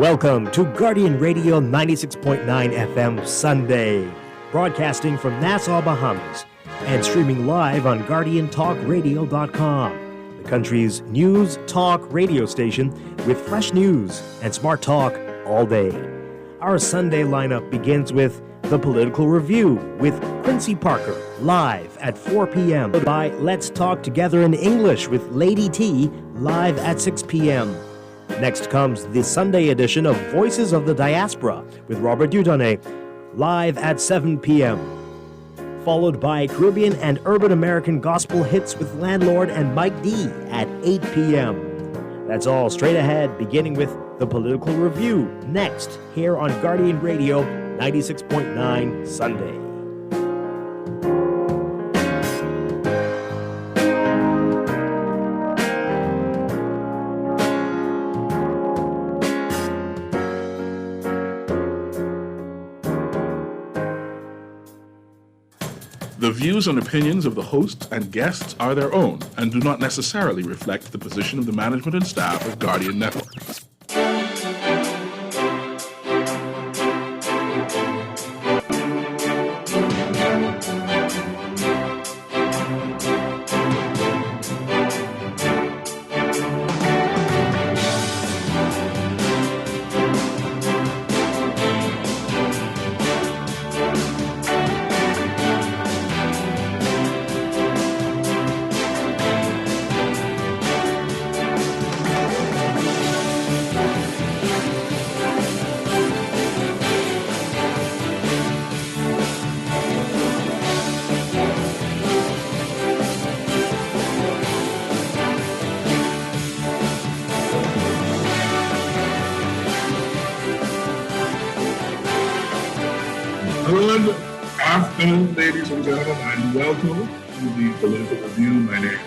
Welcome to Guardian Radio 96.9 FM Sunday, broadcasting from Nassau, Bahamas, and streaming live on GuardianTalkRadio.com, the country's news talk radio station with fresh news and smart talk all day. Our Sunday lineup begins with The Political Review with Quincy Parker, live at 4 p.m. by Let's Talk Together in English with Lady T, live at 6 p.m. Next comes the Sunday edition of Voices of the Diaspora with Robert Dudonné, live at 7 p.m. Followed by Caribbean and Urban American Gospel Hits with Landlord and Mike D at 8 p.m. That's all straight ahead, beginning with The Political Review, next, here on Guardian Radio 96.9 Sunday. The views and opinions of the hosts and guests are their own and do not necessarily reflect the position of the management and staff of Guardian Network. Good afternoon, ladies and gentlemen, and welcome to the Political Review. My name is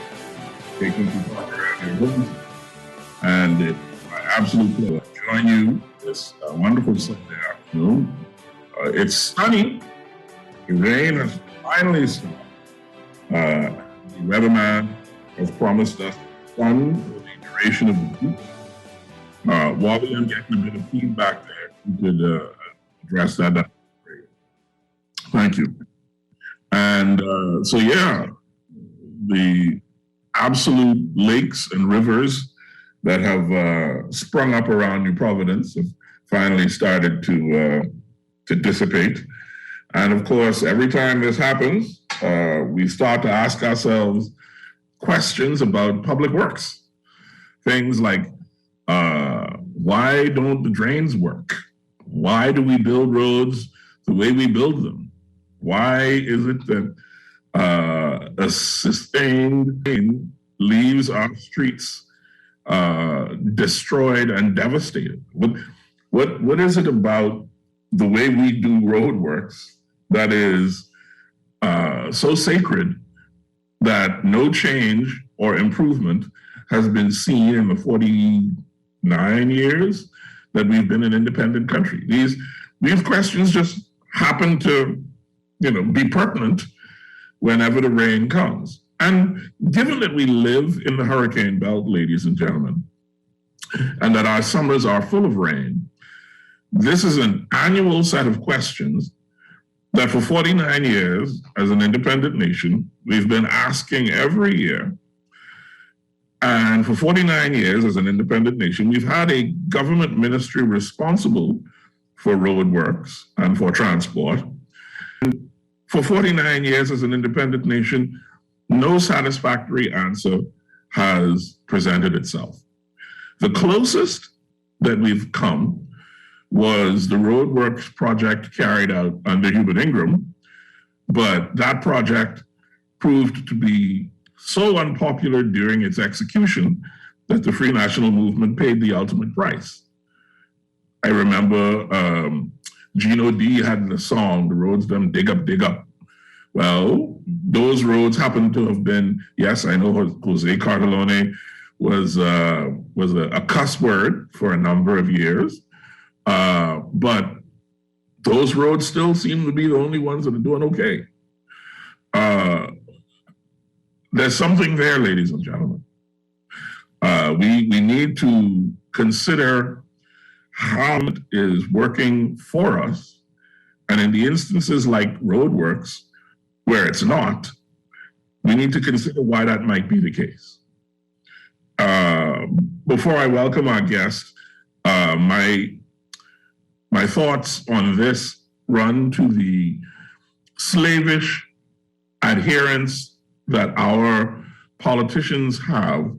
Quincy Parker, I'm your host, and it's my absolute pleasure to join you this wonderful Sunday afternoon. It's sunny. The rain has finally stopped. The weatherman has promised us sun for the duration of the week. While I'm getting a bit of feedback there, you could address that. Thank you. And the absolute lakes and rivers that have sprung up around New Providence have finally started to dissipate. And of course, every time this happens, we start to ask ourselves questions about public works. Things like, why don't the drains work? Why do we build roads the way we build them? Why is it that a sustained rain leaves our streets destroyed and devastated? What is it about the way we do roadworks that is so sacred that no change or improvement has been seen in the 49 years that we've been an independent country? These questions just happen to be pertinent whenever the rain comes. And given that we live in the hurricane belt, ladies and gentlemen, and that our summers are full of rain, this is an annual set of questions that for 49 years, as an independent nation, we've been asking every year. And for 49 years, as an independent nation, we've had a government ministry responsible for roadworks and for transport. For 49 years as an independent nation, no satisfactory answer has presented itself. The closest that we've come was the roadworks project carried out under Hubert Ingram, but that project proved to be so unpopular during its execution that the Free National Movement paid the ultimate price. I remember Gino D had the song, "The Roads Them Dig Up, Dig Up." Well, those roads happen to have been, yes, I know Jose Cartolone was a cuss word for a number of years, but those roads still seem to be the only ones that are doing okay. There's something there, ladies and gentlemen. We need to consider how it is working for us. And in the instances like roadworks, where it's not, we need to consider why that might be the case. Before I welcome our guest, my thoughts on this run to the slavish adherence that our politicians have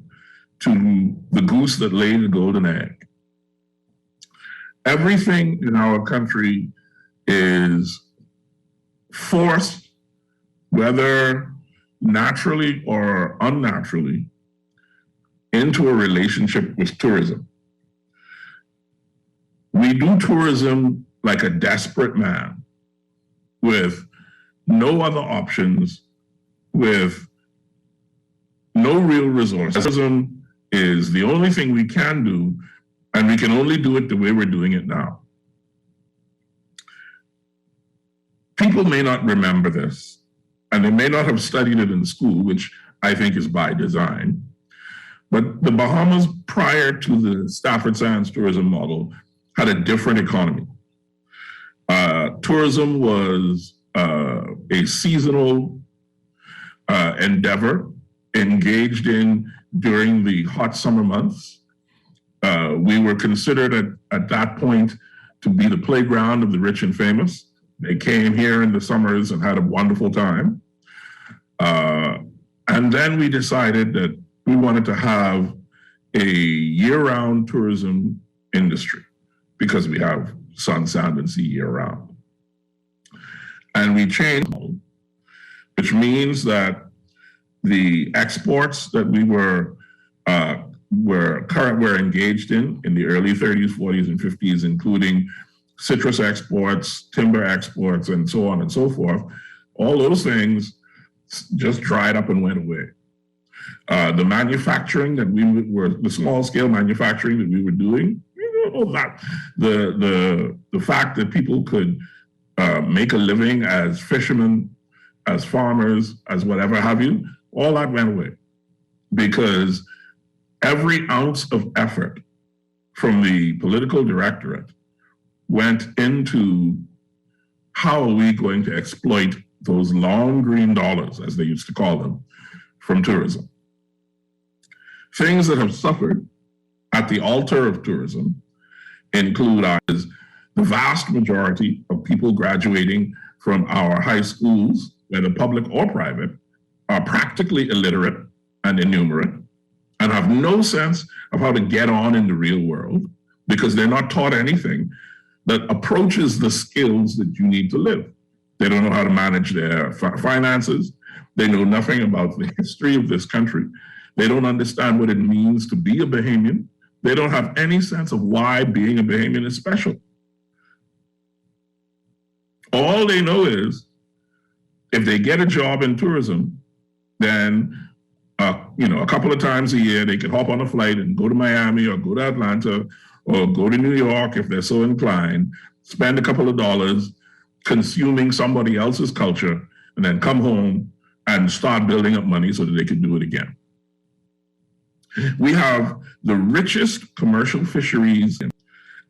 to the goose that laid the golden egg. Everything in our country is forced, whether naturally or unnaturally, into a relationship with tourism. We do tourism like a desperate man with no other options, with no real resources. Tourism is the only thing we can do, and we can only do it the way we're doing it now. People may not remember this, and they may not have studied it in school, which I think is by design. But the Bahamas, prior to the Stafford Sands tourism model, had a different economy. Tourism was a seasonal endeavor engaged in during the hot summer months. We were considered at that point to be the playground of the rich and famous. They came here in the summers and had a wonderful time. And then we decided that we wanted to have a year-round tourism industry because we have sun, sand, and sea year-round. And we changed, which means that the exports that we were engaged in the early 30s, 40s, and 50s, including citrus exports, timber exports, and so on and so forth, all those things just dried up and went away. The manufacturing that the small scale manufacturing that we were doing, the fact that people could make a living as fishermen, as farmers, as whatever have you, all that went away because every ounce of effort from the political directorate went into how are we going to exploit those long green dollars, as they used to call them, from tourism. Things that have suffered at the altar of tourism include the vast majority of people graduating from our high schools, whether public or private, are practically illiterate and innumerate and have no sense of how to get on in the real world because they're not taught anything that approaches the skills that you need to live. They don't know how to manage their finances. They know nothing about the history of this country. They don't understand what it means to be a Bahamian. They don't have any sense of why being a Bahamian is special. All they know is if they get a job in tourism, then a couple of times a year they can hop on a flight and go to Miami or go to Atlanta or go to New York if they're so inclined, spend a couple of dollars consuming somebody else's culture, and then come home and start building up money so that they can do it again. We have the richest commercial fisheries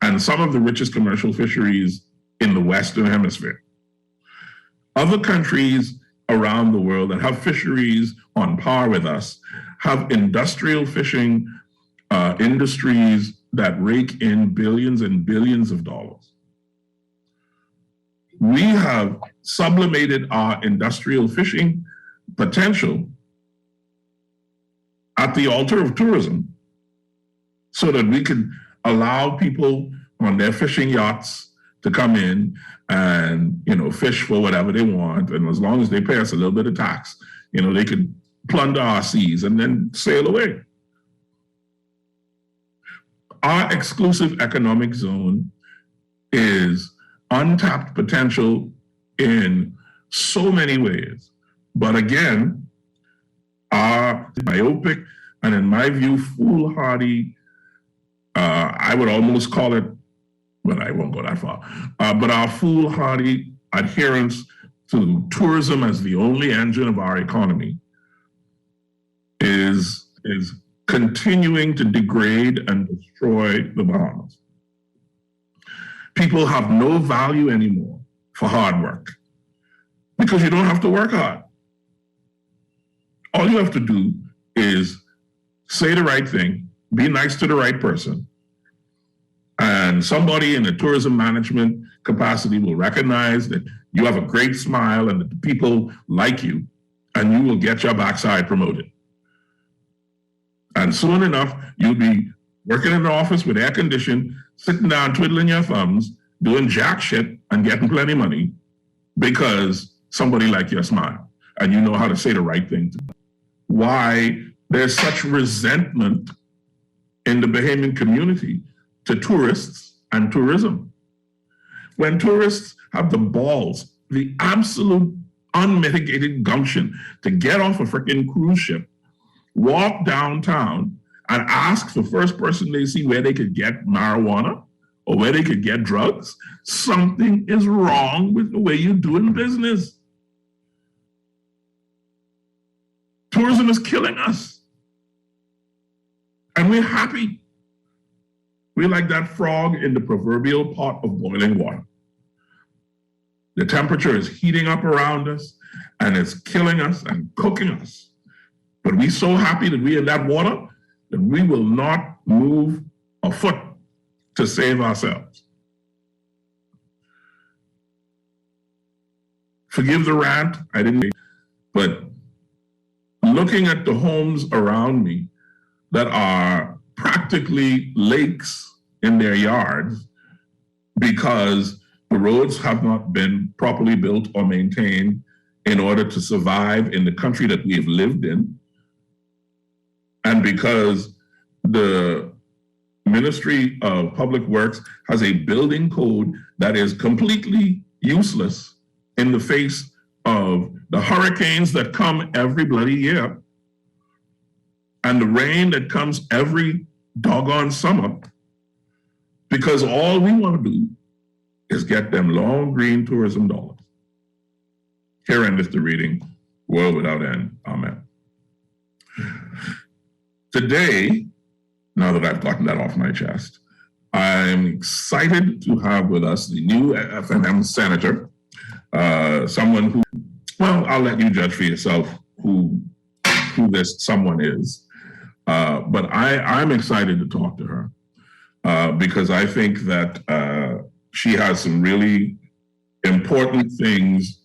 and some of the richest commercial fisheries in the Western Hemisphere. Other countries around the world that have fisheries on par with us have industrial fishing industries that rake in billions and billions of dollars. We have sublimated our industrial fishing potential at the altar of tourism so that we can allow people on their fishing yachts to come in and, fish for whatever they want. And as long as they pay us a little bit of tax, they could plunder our seas and then sail away. Our exclusive economic zone is untapped potential in so many ways. But again, our myopic and, in my view, foolhardy, I would almost call it, but I won't go that far, but our foolhardy adherence to tourism as the only engine of our economy is continuing to degrade and destroy the Bahamas. People have no value anymore for hard work because you don't have to work hard. All you have to do is say the right thing, be nice to the right person, and somebody in the tourism management capacity will recognize that you have a great smile and that the people like you, and you will get your backside promoted. And soon enough, you'll be working in the office with air conditioning, sitting down, twiddling your thumbs, doing jack shit and getting plenty of money because somebody liked your smile and you know how to say the right thing to them. Why there's such resentment in the Bahamian community to tourists and tourism. When tourists have the balls, the absolute unmitigated gumption to get off a freaking cruise ship, walk downtown and ask the first person they see where they could get marijuana or where they could get drugs, something is wrong with the way you're doing business. Tourism is killing us. And we're happy. We're like that frog in the proverbial pot of boiling water. The temperature is heating up around us and it's killing us and cooking us. But we're so happy that we're in that water that we will not move a foot to save ourselves. Forgive the rant, I didn't, but looking at the homes around me that are practically lakes in their yards because the roads have not been properly built or maintained in order to survive in the country that we have lived in, and because the Ministry of Public Works has a building code that is completely useless in the face of the hurricanes that come every bloody year and the rain that comes every doggone summer, because all we want to do is get them long green tourism dollars. Here endeth the reading, world without end. Amen. Today, now that I've gotten that off my chest, I'm excited to have with us the new FNM senator, someone who, well, I'll let you judge for yourself who this someone is. But I'm excited to talk to her because I think that she has some really important things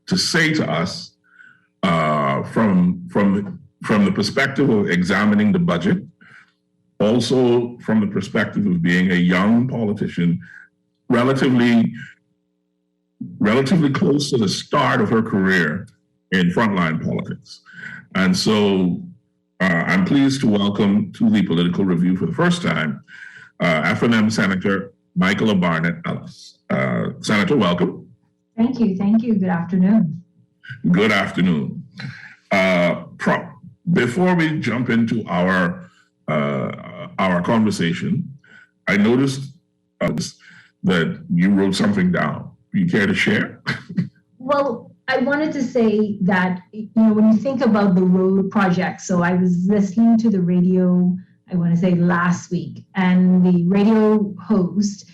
to say to us from the perspective of examining the budget, also from the perspective of being a young politician, relatively close to the start of her career in frontline politics. And so I'm pleased to welcome to the Political Review for the first time, FNM Senator Michaela Barnett Ellis. Senator, welcome. Thank you. Good afternoon. Good afternoon. Before we jump into our conversation, I noticed that you wrote something down. You care to share? Well, I wanted to say that, when you think about the road project, so I was listening to the radio, I want to say last week, and the radio host,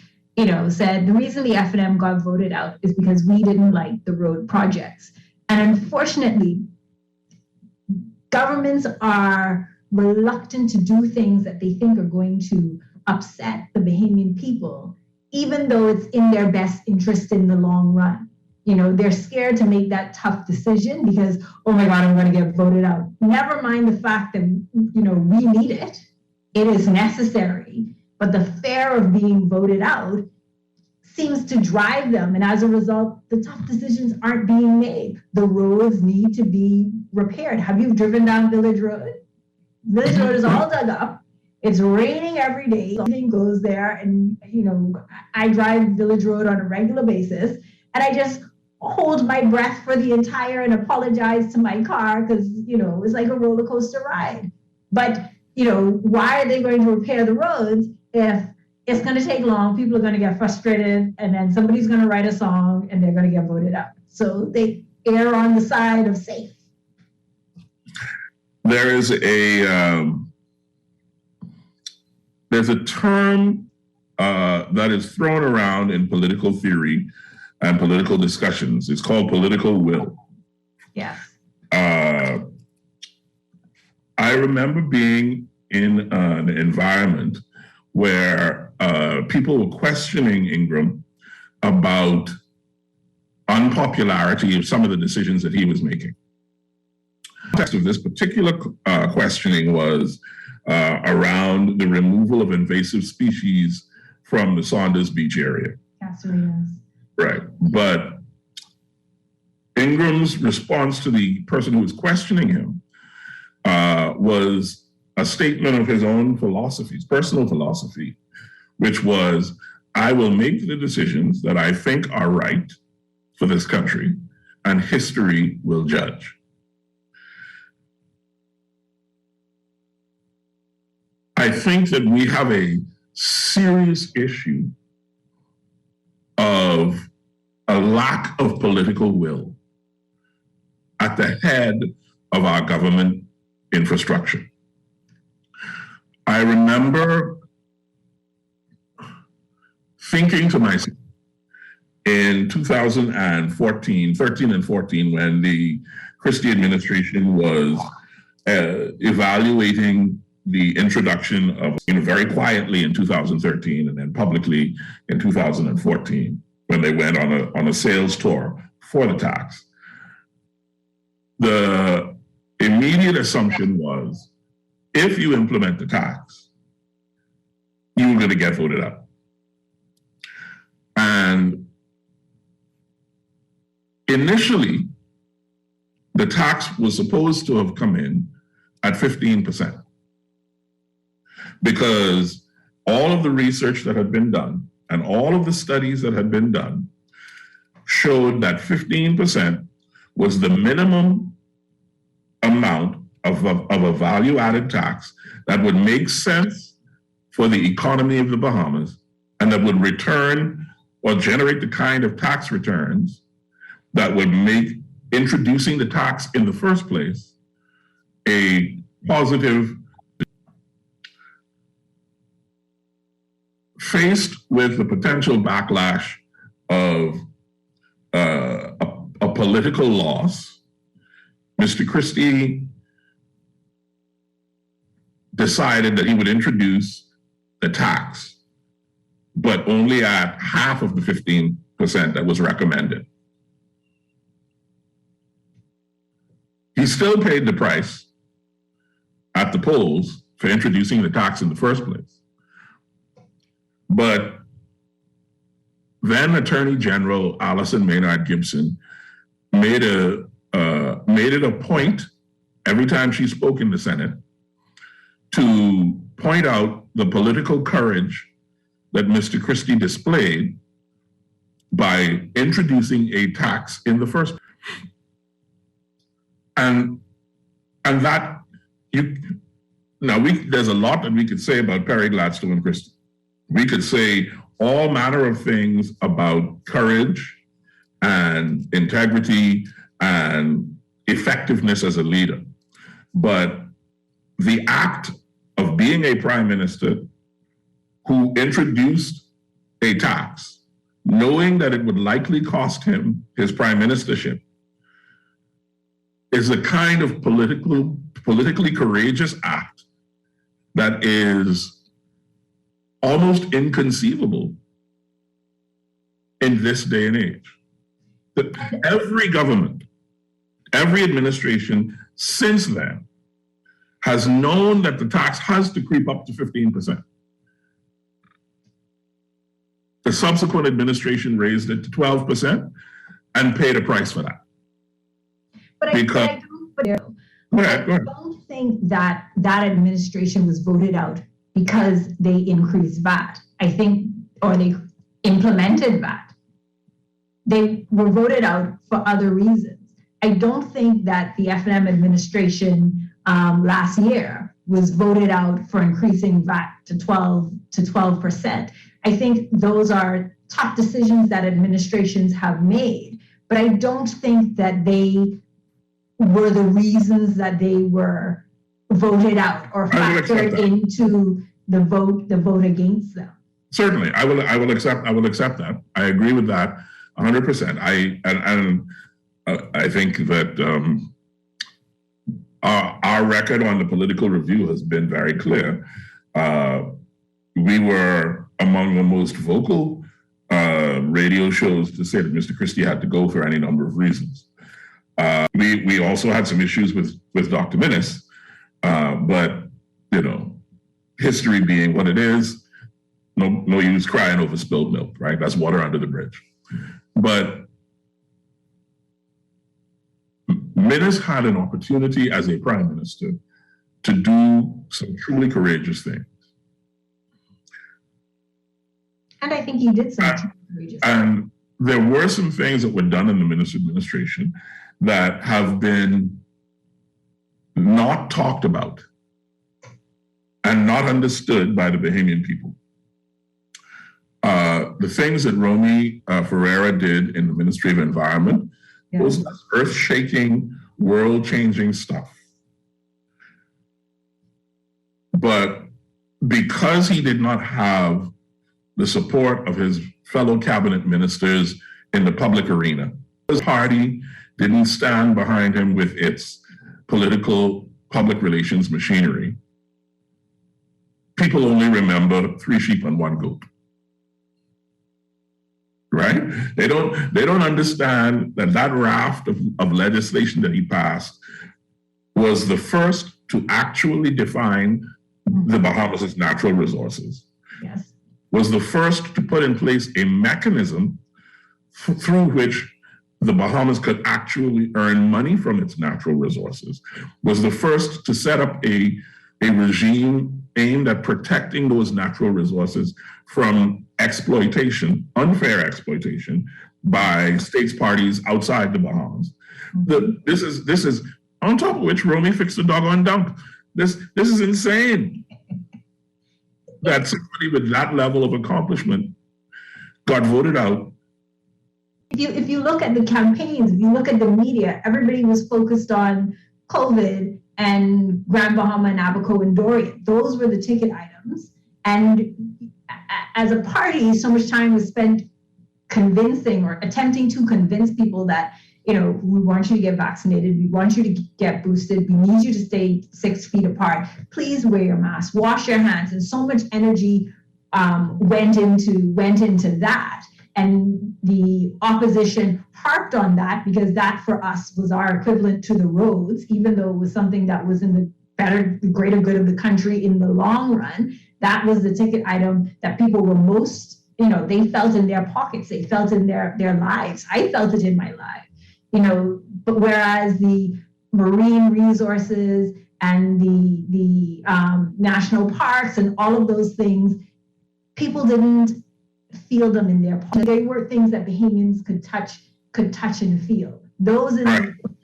said the reason the FNM got voted out is because we didn't like the road projects. And unfortunately, governments are reluctant to do things that they think are going to upset the Bahamian people, even though it's in their best interest in the long run. They're scared to make that tough decision because, oh my God, I'm going to get voted out. Never mind the fact that, we need it. It is necessary. But the fear of being voted out seems to drive them. And as a result, the tough decisions aren't being made. The roads need to be repaired. Have you driven down Village Road? Village Road is all dug up. It's raining every day. Everything goes there. And, I drive Village Road on a regular basis. And I just hold my breath for the entire and apologize to my car because, it's like a roller coaster ride. But, why are they going to repair the roads if it's going to take long, people are going to get frustrated, and then somebody's going to write a song and they're going to get voted out? So they err on the side of safe. There's a term that is thrown around in political theory and political discussions. It's called political will. Yes. I remember being in an environment where people were questioning Ingram about unpopularity of some of the decisions that he was making. The context of this particular questioning was around the removal of invasive species from the Saunders Beach area. Castorinas. Right. But Ingram's response to the person who was questioning him was a statement of his own philosophy, his personal philosophy, which was, I will make the decisions that I think are right for this country, and history will judge. I think that we have a serious issue of a lack of political will at the head of our government infrastructure. I remember thinking to myself in 2014, 13 and 14, when the Christie administration was evaluating the introduction of, very quietly in 2013 and then publicly in 2014, when they went on a sales tour for the tax. The immediate assumption was, if you implement the tax, you're going to get voted out. And initially, the tax was supposed to have come in at 15%. Because all of the research that had been done and all of the studies that had been done showed that 15% was the minimum amount of a value-added tax that would make sense for the economy of the Bahamas and that would return or generate the kind of tax returns that would make introducing the tax in the first place a positive. Faced with the potential backlash of a political loss, Mr. Christie decided that he would introduce the tax, but only at half of the 15% that was recommended. He still paid the price at the polls for introducing the tax in the first place. But then Attorney General Allison Maynard Gibson made it a point every time she spoke in the Senate to point out the political courage that Mr. Christie displayed by introducing a tax in the first place. And that there's a lot that we could say about Perry Gladstone and Christie. We could say all manner of things about courage and integrity and effectiveness as a leader. But the act of being a prime minister who introduced a tax, knowing that it would likely cost him his prime ministership, is a kind of politically courageous act that is almost inconceivable in this day and age. That every government, every administration since then has known that the tax has to creep up to 15%. The subsequent administration raised it to 12% and paid a price for that. But I don't think that administration was voted out because they increased VAT. I think, or they implemented VAT. They were voted out for other reasons. I don't think that the FNM administration last year was voted out for increasing VAT to 12%. I think those are tough decisions that administrations have made, but I don't think that they were the reasons that they were voted out or factored into the vote against them. Certainly, I will accept that. I agree with that 100%. I think that our record on the political review has been very clear. We were among the most vocal radio shows to say that Mr. Christie had to go for any number of reasons. We also had some issues with Dr. Minnis, but history being what it is, no use crying over spilled milk, right? That's water under the bridge. But Minnis had an opportunity as a prime minister to do some truly courageous things. And I think he did some courageous things. And there were some things that were done in the Minnis administration that have been not talked about and not understood by the Bahamian people. The things that Romy Ferreira did in the Ministry of Environment was earth-shaking, world-changing stuff. But because he did not have the support of his fellow cabinet ministers in the public arena, his party didn't stand behind him with its political public relations machinery, people only remember 3 sheep and 1 goat. Right? They don't understand that raft of legislation that he passed was the first to actually define the Bahamas' natural resources. Yes. Was the first to put in place a mechanism through which the Bahamas could actually earn money from its natural resources. Was the first to set up a regime aimed at protecting those natural resources from exploitation, unfair exploitation, by states parties outside the Bahamas. This is on top of which Romy fixed the doggone dump. This is insane. That somebody with that level of accomplishment got voted out. If you look at the campaigns, if you look at the media, everybody was focused on COVID and Grand Bahama and Abaco and Dorian. Those were the ticket items. And as a party, so much time was spent convincing or attempting to convince people that, we want you to get vaccinated. We want you to get boosted. We need you to stay 6 feet apart. Please wear your mask, wash your hands. And so much energy went into that. And the opposition harped on that because that for us was our equivalent to the roads, even though it was something that was in the greater good of the country in the long run. That was the ticket item that people were most, they felt in their pockets. They felt in their lives. I felt it in my life, but whereas the marine resources and the national parks and all of those things, people didn't feel them in their pockets. They were things that Bahamians could touch and feel. Those in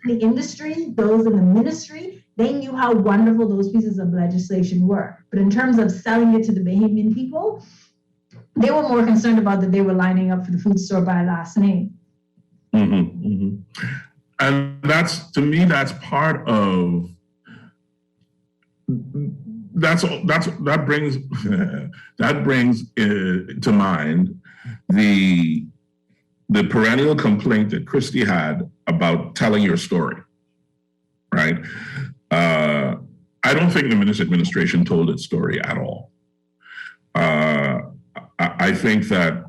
the industry, those in the ministry, they knew how wonderful those pieces of legislation were. But in terms of selling it to the Bahamian people, they were more concerned about that they were lining up for the food store by last name. Mm-hmm, mm-hmm. And to me, that's part of, that brings to mind the perennial complaint that Christie had about telling your story, right? I don't think the Minnis administration told its story at all. I think that,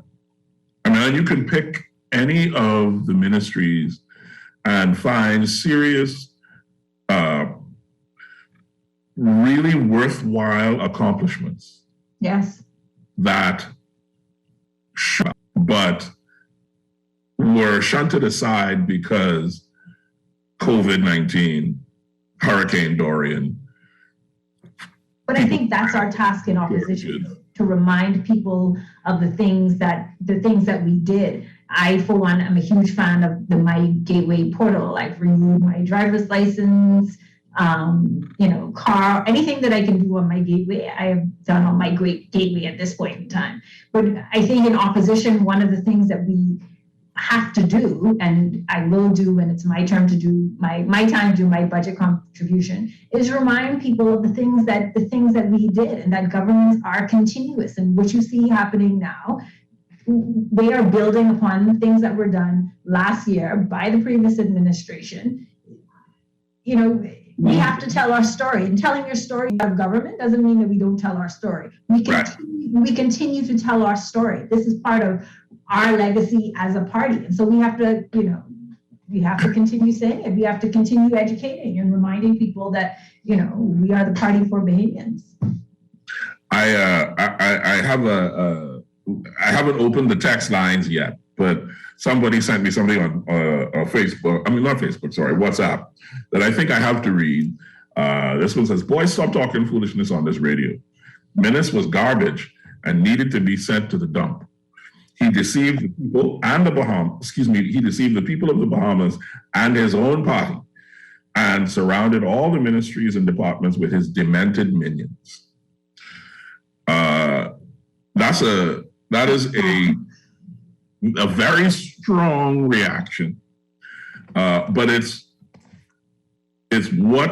you can pick any of the ministries and find serious, really worthwhile accomplishments. Yes. But were shunted aside because COVID-19, Hurricane Dorian. But I think that's our task in opposition, to remind people of the things that we did. I, for one, am a huge fan of the My Gateway portal. I've renewed my driver's license, car, anything that I can do on my gateway, I have done on my gateway at this point in time. But I think in opposition, one of the things that we have to do, and I will do when it's my turn to do my time to do my budget contribution, is remind people of the things that we did, and that governments are continuous. And what you see happening now, they are building upon things that were done last year by the previous administration. You know, we have to tell our story, and telling your story of government doesn't mean that we don't tell our story. We continue to tell our story. This is part of our legacy as a party. And so we have to, we have to continue saying it. We have to continue educating and reminding people that, we are the party for Bahamians. I haven't opened the text lines yet, but somebody sent me something on Facebook. I mean, not Facebook, sorry, WhatsApp, that I think I have to read. This one says, "Boys, stop talking foolishness on this radio. Menace was garbage and needed to be sent to the dump. He deceived the people and he deceived the people of the Bahamas and his own party and surrounded all the ministries and departments with his demented minions." That is a very strong reaction, but it is what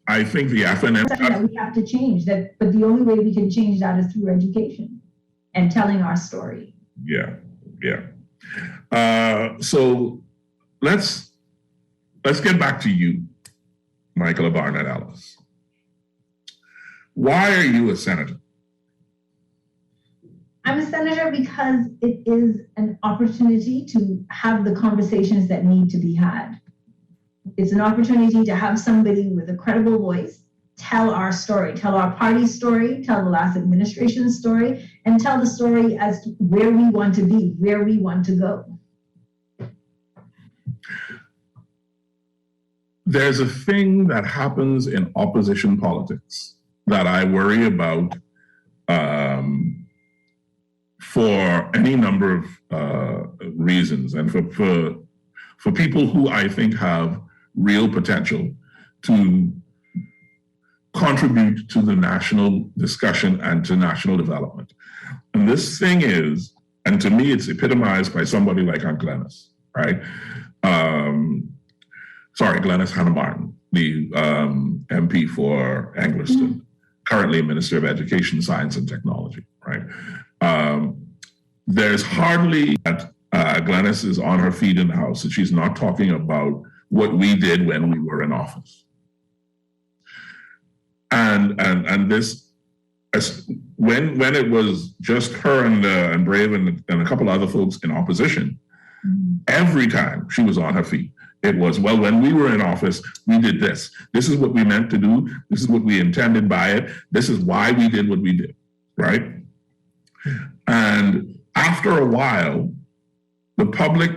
I think the FNM that we have to change that, but the only way we can change that is through education and telling our story. Yeah. So let's get back to you, Michaela Barnett Ellis. Why are you a senator? I'm a senator because it is an opportunity to have the conversations that need to be had. It's an opportunity to have somebody with a credible voice tell our story, tell our party's story, tell the last administration's story, and tell the story as to where we want to be, where we want to go. There's a thing that happens in opposition politics that I worry about for any number of reasons, and for people who I think have real potential to contribute to the national discussion and to national development. And this thing is, and to me, it's epitomized by somebody like Aunt Glennis, right? Glennis Hannah Martin, the MP for Anglerston, currently Minister of Education, Science and Technology, right? There's hardly that Glennis is on her feet in the House that she's not talking about what we did when we were in office. And this, when it was just her and Brave and a couple other folks in opposition, every time she was on her feet, it was, well, when we were in office, we did this. This is what we meant to do. This is what we intended by it. This is why we did what we did, right? And after a while, the public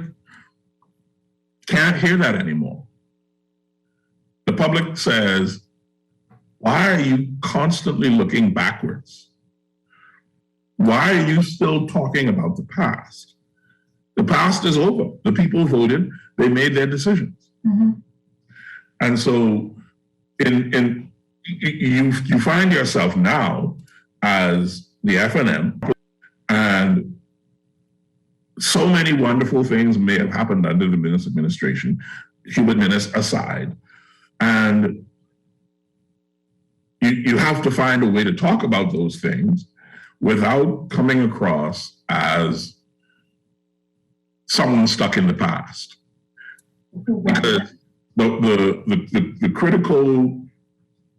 can't hear that anymore. The public says, why are you constantly looking backwards? Why are you still talking about the past? The past is over. The people voted, they made their decisions. And so you find yourself now as the FNM, and so many wonderful things may have happened under the Menace administration, Hubert Menace aside. And you have to find a way to talk about those things without coming across as someone stuck in the past. Because the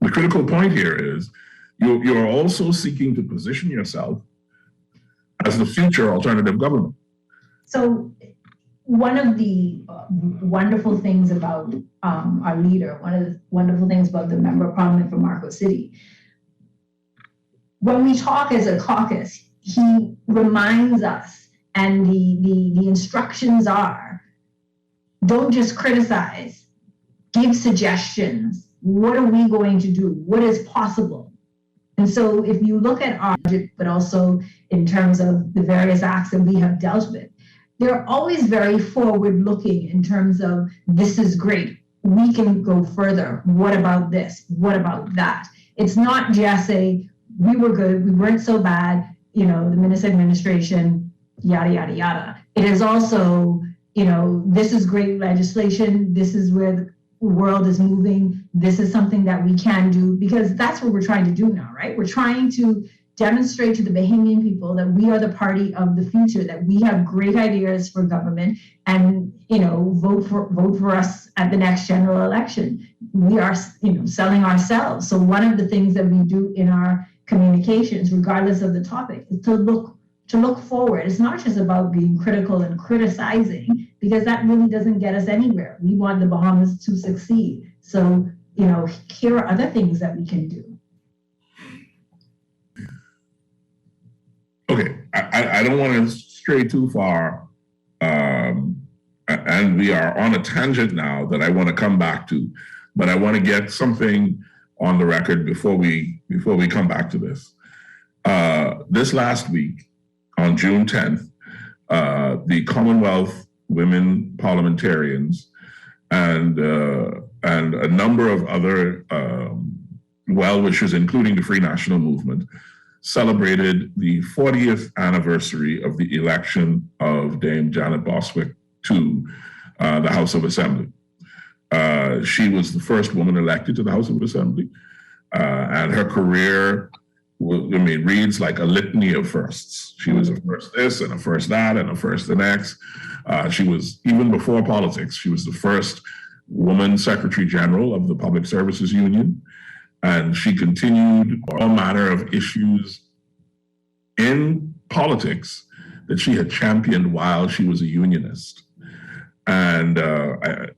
critical point here is you're also seeking to position yourself as the future alternative government. So one of the wonderful things about our leader, one of the wonderful things about the member of parliament from Marco City, when we talk as a caucus, he reminds us, and the instructions are, don't just criticize, give suggestions. What are we going to do? What is possible? And so if you look at our budget, but also in terms of the various acts that we have dealt with, they're always very forward-looking in terms of, this is great, we can go further. What about this? What about that? It's not just we were good, we weren't so bad, the Menace administration, yada, yada, yada. It is also, this is great legislation. This is where the world is moving. This is something that we can do, because that's what we're trying to do now, right? We're trying to demonstrate to the Bahamian people that we are the party of the future, that we have great ideas for government, and vote for us at the next general election. We are selling ourselves. So one of the things that we do in our communications, regardless of the topic, is to look forward. It's not just about being critical and criticizing, because that really doesn't get us anywhere. We want the Bahamas to succeed. So here are other things that we can do. Okay, I don't want to stray too far, and we are on a tangent now that I want to come back to, but I want to get something on the record before we come back to this. This last week, on June 10th, the Commonwealth women parliamentarians and a number of other well-wishers, including the Free National Movement, celebrated the 40th anniversary of the election of Dame Janet Bostwick to the House of Assembly. She was the first woman elected to the House of Assembly, and her career, reads like a litany of firsts. She was a first this and a first that and a first the next. She was, even before politics, she was the first woman Secretary General of the Public Services Union. And she continued all manner of issues in politics that she had championed while she was a unionist. And I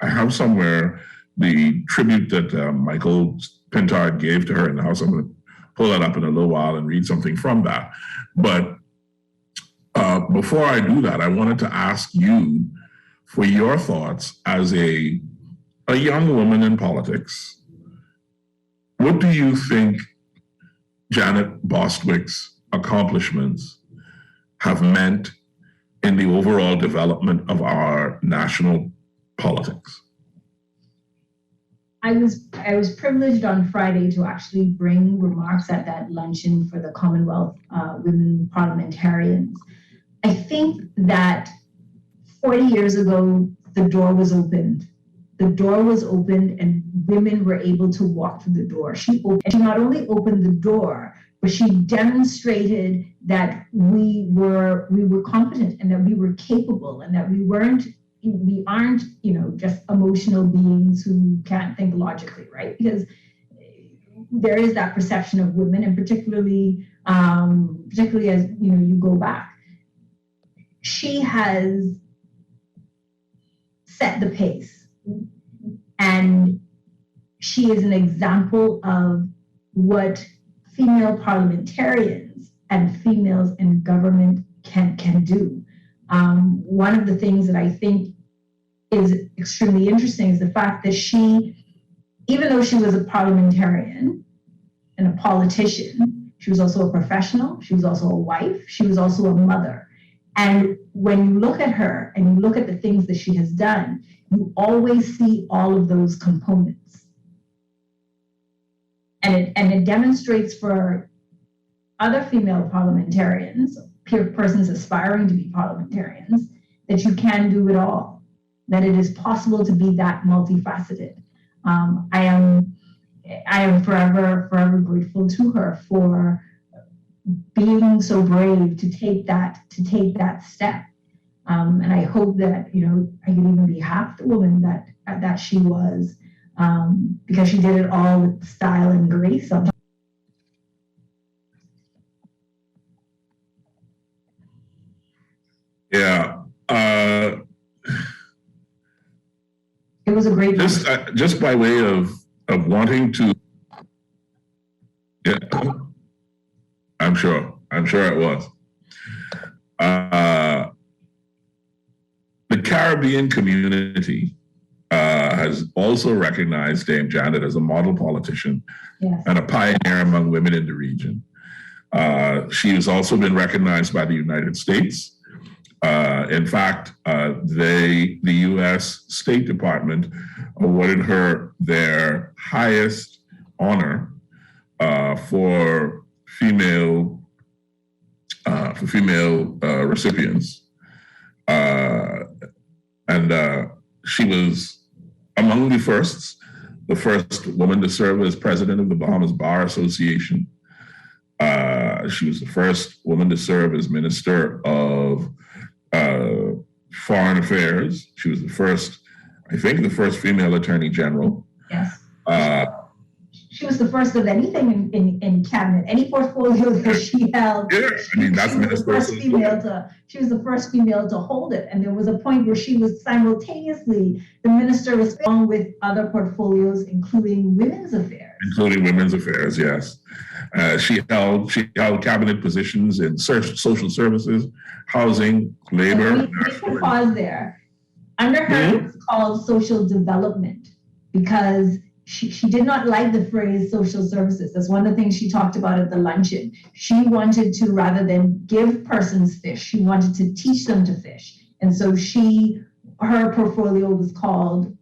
have somewhere the tribute that Michael Pintard gave to her in the House. I'm going to pull that up in a little while and read something from that. But before I do that, I wanted to ask you for your thoughts as a young woman in politics. What do you think Janet Bostwick's accomplishments have meant in the overall development of our national politics? I was privileged on Friday to actually bring remarks at that luncheon for the Commonwealth women parliamentarians. I think that 40 years ago, the door was opened. The door was opened and women were able to walk through the door. She not only opened the door, but she demonstrated that we were competent and that we were capable and that we aren't, just emotional beings who can't think logically, right? Because there is that perception of women, and particularly as you go back. She has set the pace, and she is an example of what female parliamentarians and females in government can do. One of the things that I think is extremely interesting is the fact that she, even though she was a parliamentarian and a politician, she was also a professional, she was also a wife, she was also a mother. And when you look at her and you look at the things that she has done, you always see all of those components. And it demonstrates for other female parliamentarians, persons aspiring to be parliamentarians, that you can do it all, that it is possible to be that multifaceted. I am forever grateful to her for being so brave to take that step. And I hope that, I can even be half the woman that she was, because she did it all with style and grace. Yeah. It was a great just by way of wanting to. Yeah, I'm sure it was. The Caribbean community has also recognized Dame Janet as a model politician, yes, and a pioneer among women in the region. She has also been recognized by the United States. In fact, the U.S. State Department awarded her their highest honor for female for female recipients. And she was among the first woman to serve as president of the Bahamas Bar Association. She was the first woman to serve as Minister of Foreign Affairs. She was the first female Attorney General. Yes. She was the first of anything in cabinet, any portfolio that she held. Yeah, I mean, that's she was the first female to hold it. And there was a point where she was simultaneously the minister along with other portfolios, including women's affairs. Yes. She held cabinet positions in social services, housing, labor. We can pause there. Under her, it was called social development because she did not like the phrase social services. That's one of the things she talked about at the luncheon. She wanted to, rather than give persons fish, she wanted to teach them to fish. And so her portfolio was called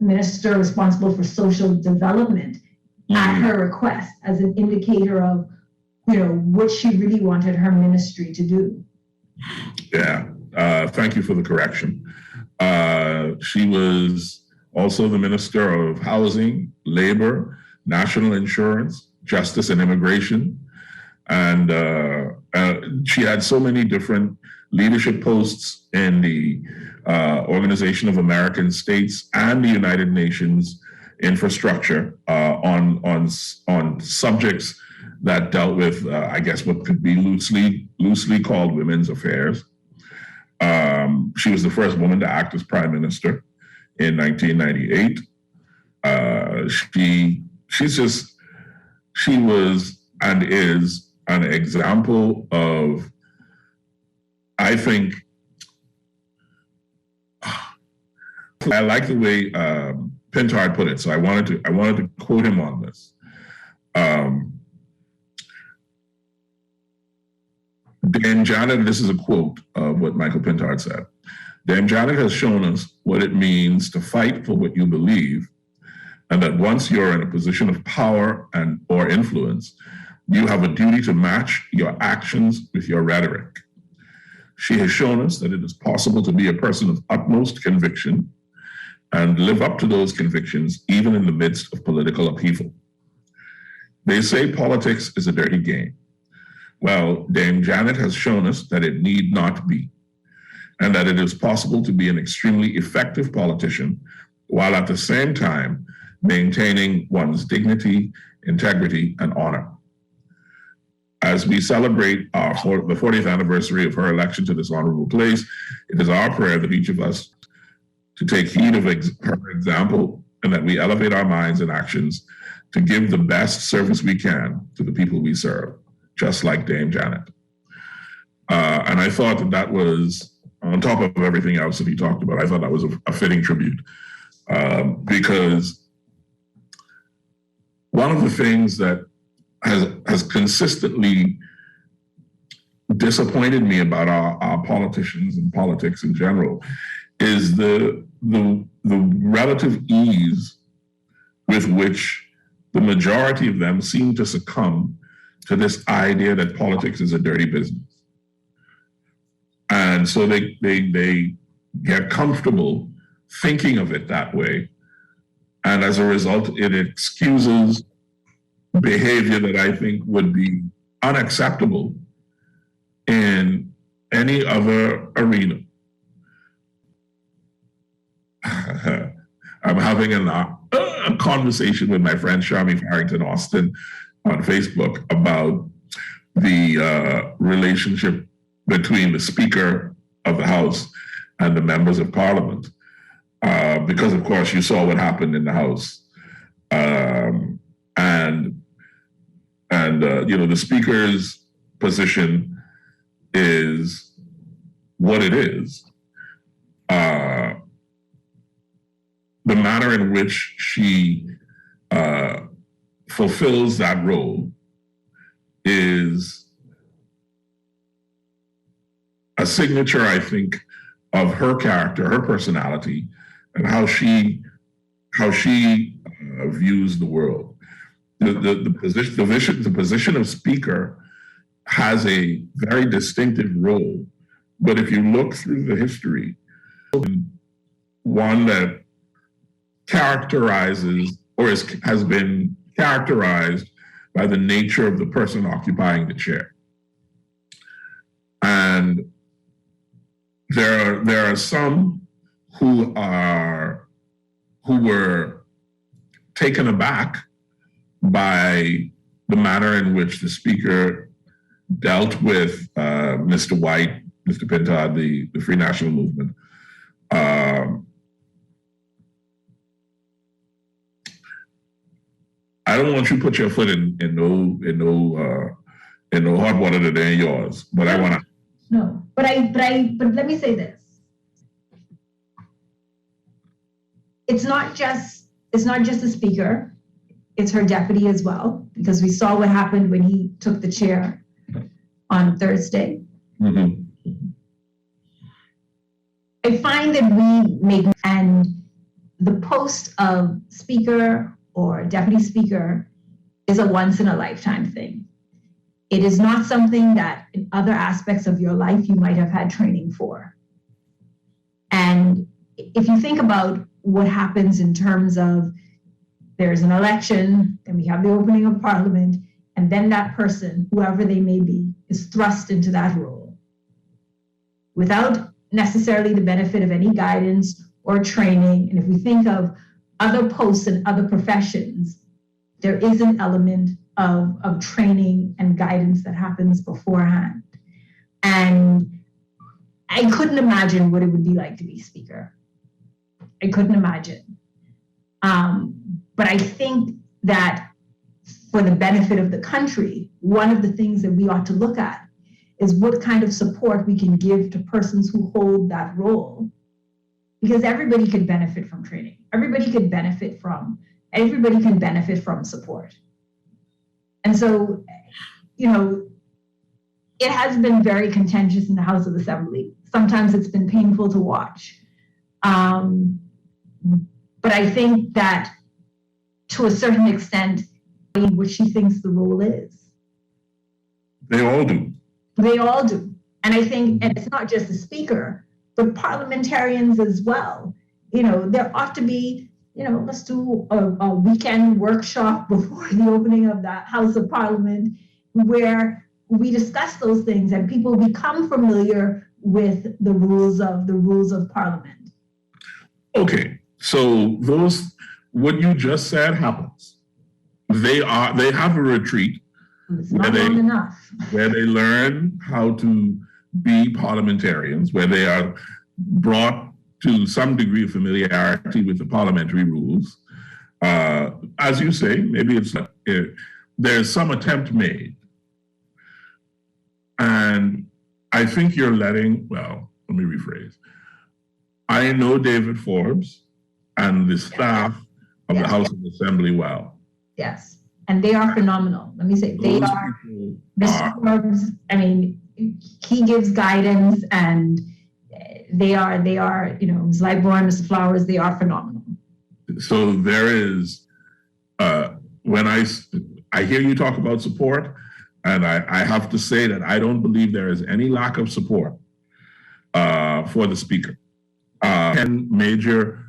Minister Responsible for Social Development at her request as an indicator of, what she really wanted her ministry to do. Yeah, thank you for the correction. She was also the Minister of Housing, Labor, National Insurance, Justice and Immigration. And she had so many different leadership posts in the Organization of American States and the United Nations infrastructure on subjects that dealt with, I guess, what could be loosely called women's affairs. She was the first woman to act as Prime Minister in 1998. She was and is an example of, I think, I like the way Pintard put it, so I wanted to quote him on this. Dame Janet, this is a quote of what Michael Pintard said. Dame Janet has shown us what it means to fight for what you believe, and that once you're in a position of power or influence, you have a duty to match your actions with your rhetoric. She has shown us that it is possible to be a person of utmost conviction and live up to those convictions even in the midst of political upheaval. They say politics is a dirty game. Well, Dame Janet has shown us that it need not be, and that it is possible to be an extremely effective politician while at the same time maintaining one's dignity, integrity, and honor. As we celebrate the 40th anniversary of her election to this honorable place, it is our prayer that each of us to take heed of her example and that we elevate our minds and actions to give the best service we can to the people we serve, just like Dame Janet. And I thought that was, on top of everything else that he talked about, I thought that was a fitting tribute because one of the things that has consistently disappointed me about our politicians and politics in general is the relative ease with which the majority of them seem to succumb to this idea that politics is a dirty business. And so they get comfortable thinking of it that way. And as a result, it excuses behavior that I think would be unacceptable in any other arena. I'm having a conversation with my friend Sharmi Farrington Austin on Facebook about the relationship between the Speaker of the House and the members of Parliament. Because, of course, you saw what happened in the House. The Speaker's position is what it is. The manner in which she fulfills that role is a signature, I think, of her character, her personality, and how she views the world. The position of Speaker has a very distinctive role. But if you look through the history, one that characterizes or has been characterized by the nature of the person occupying the chair. And there are some who were taken aback by the manner in which the speaker dealt with Mr. White, Mr. Pintard, the Free National Movement. I don't want you to put your foot in no hot water that ain't yours, but I want to. No, but let me say this. It's not just the speaker, it's her deputy as well, because we saw what happened when he took the chair on Thursday. Mm-hmm. I find that we make, and the post of speaker or deputy speaker is a once in a lifetime thing. It is not something that in other aspects of your life you might have had training for. And if you think about what happens in terms of there's an election, then we have the opening of Parliament, and then that person, whoever they may be, is thrust into that role without necessarily the benefit of any guidance or training. And if we think of other posts and other professions, there is an element of training and guidance that happens beforehand. And I couldn't imagine what it would be like to be speaker. I couldn't imagine. But I think that for the benefit of the country, one of the things that we ought to look at is what kind of support we can give to persons who hold that role. Because everybody could benefit from training. Everybody can benefit from support. And so, it has been very contentious in the House of Assembly. Sometimes it's been painful to watch. But I think that to a certain extent, what she thinks the role is. They all do. They all do. And I think, and it's not just the speaker, but parliamentarians as well. There ought to be, let's do a weekend workshop before the opening of the House of Parliament where we discuss those things and people become familiar with the rules of Parliament. Okay, so what you just said happens. They have a retreat It's not long enough. where they learn how to be parliamentarians, where they are brought to some degree of familiarity with the parliamentary rules. As you say, maybe there's some attempt made. And I think you're let me rephrase. I know David Forbes and the staff of the House of Assembly well. Yes, and they are phenomenal. Let me say, they are. Mr. Forbes, he gives guidance, and they are, Ms. Lightbourne, Mr. Flowers, they are phenomenal. So there is, when I hear you talk about support, and I have to say that I don't believe there is any lack of support for the speaker. Ken Major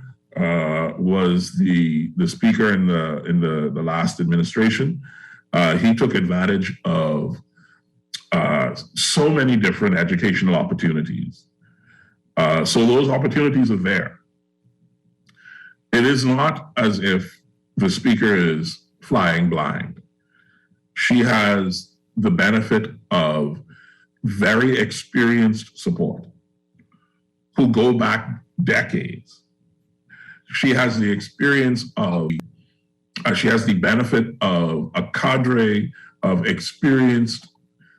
was the speaker in the last administration. He took advantage of so many different educational opportunities. So those opportunities are there. It is not as if the speaker is flying blind. She has the benefit of very experienced support who go back decades. She has the experience of, she has the benefit of a cadre of experienced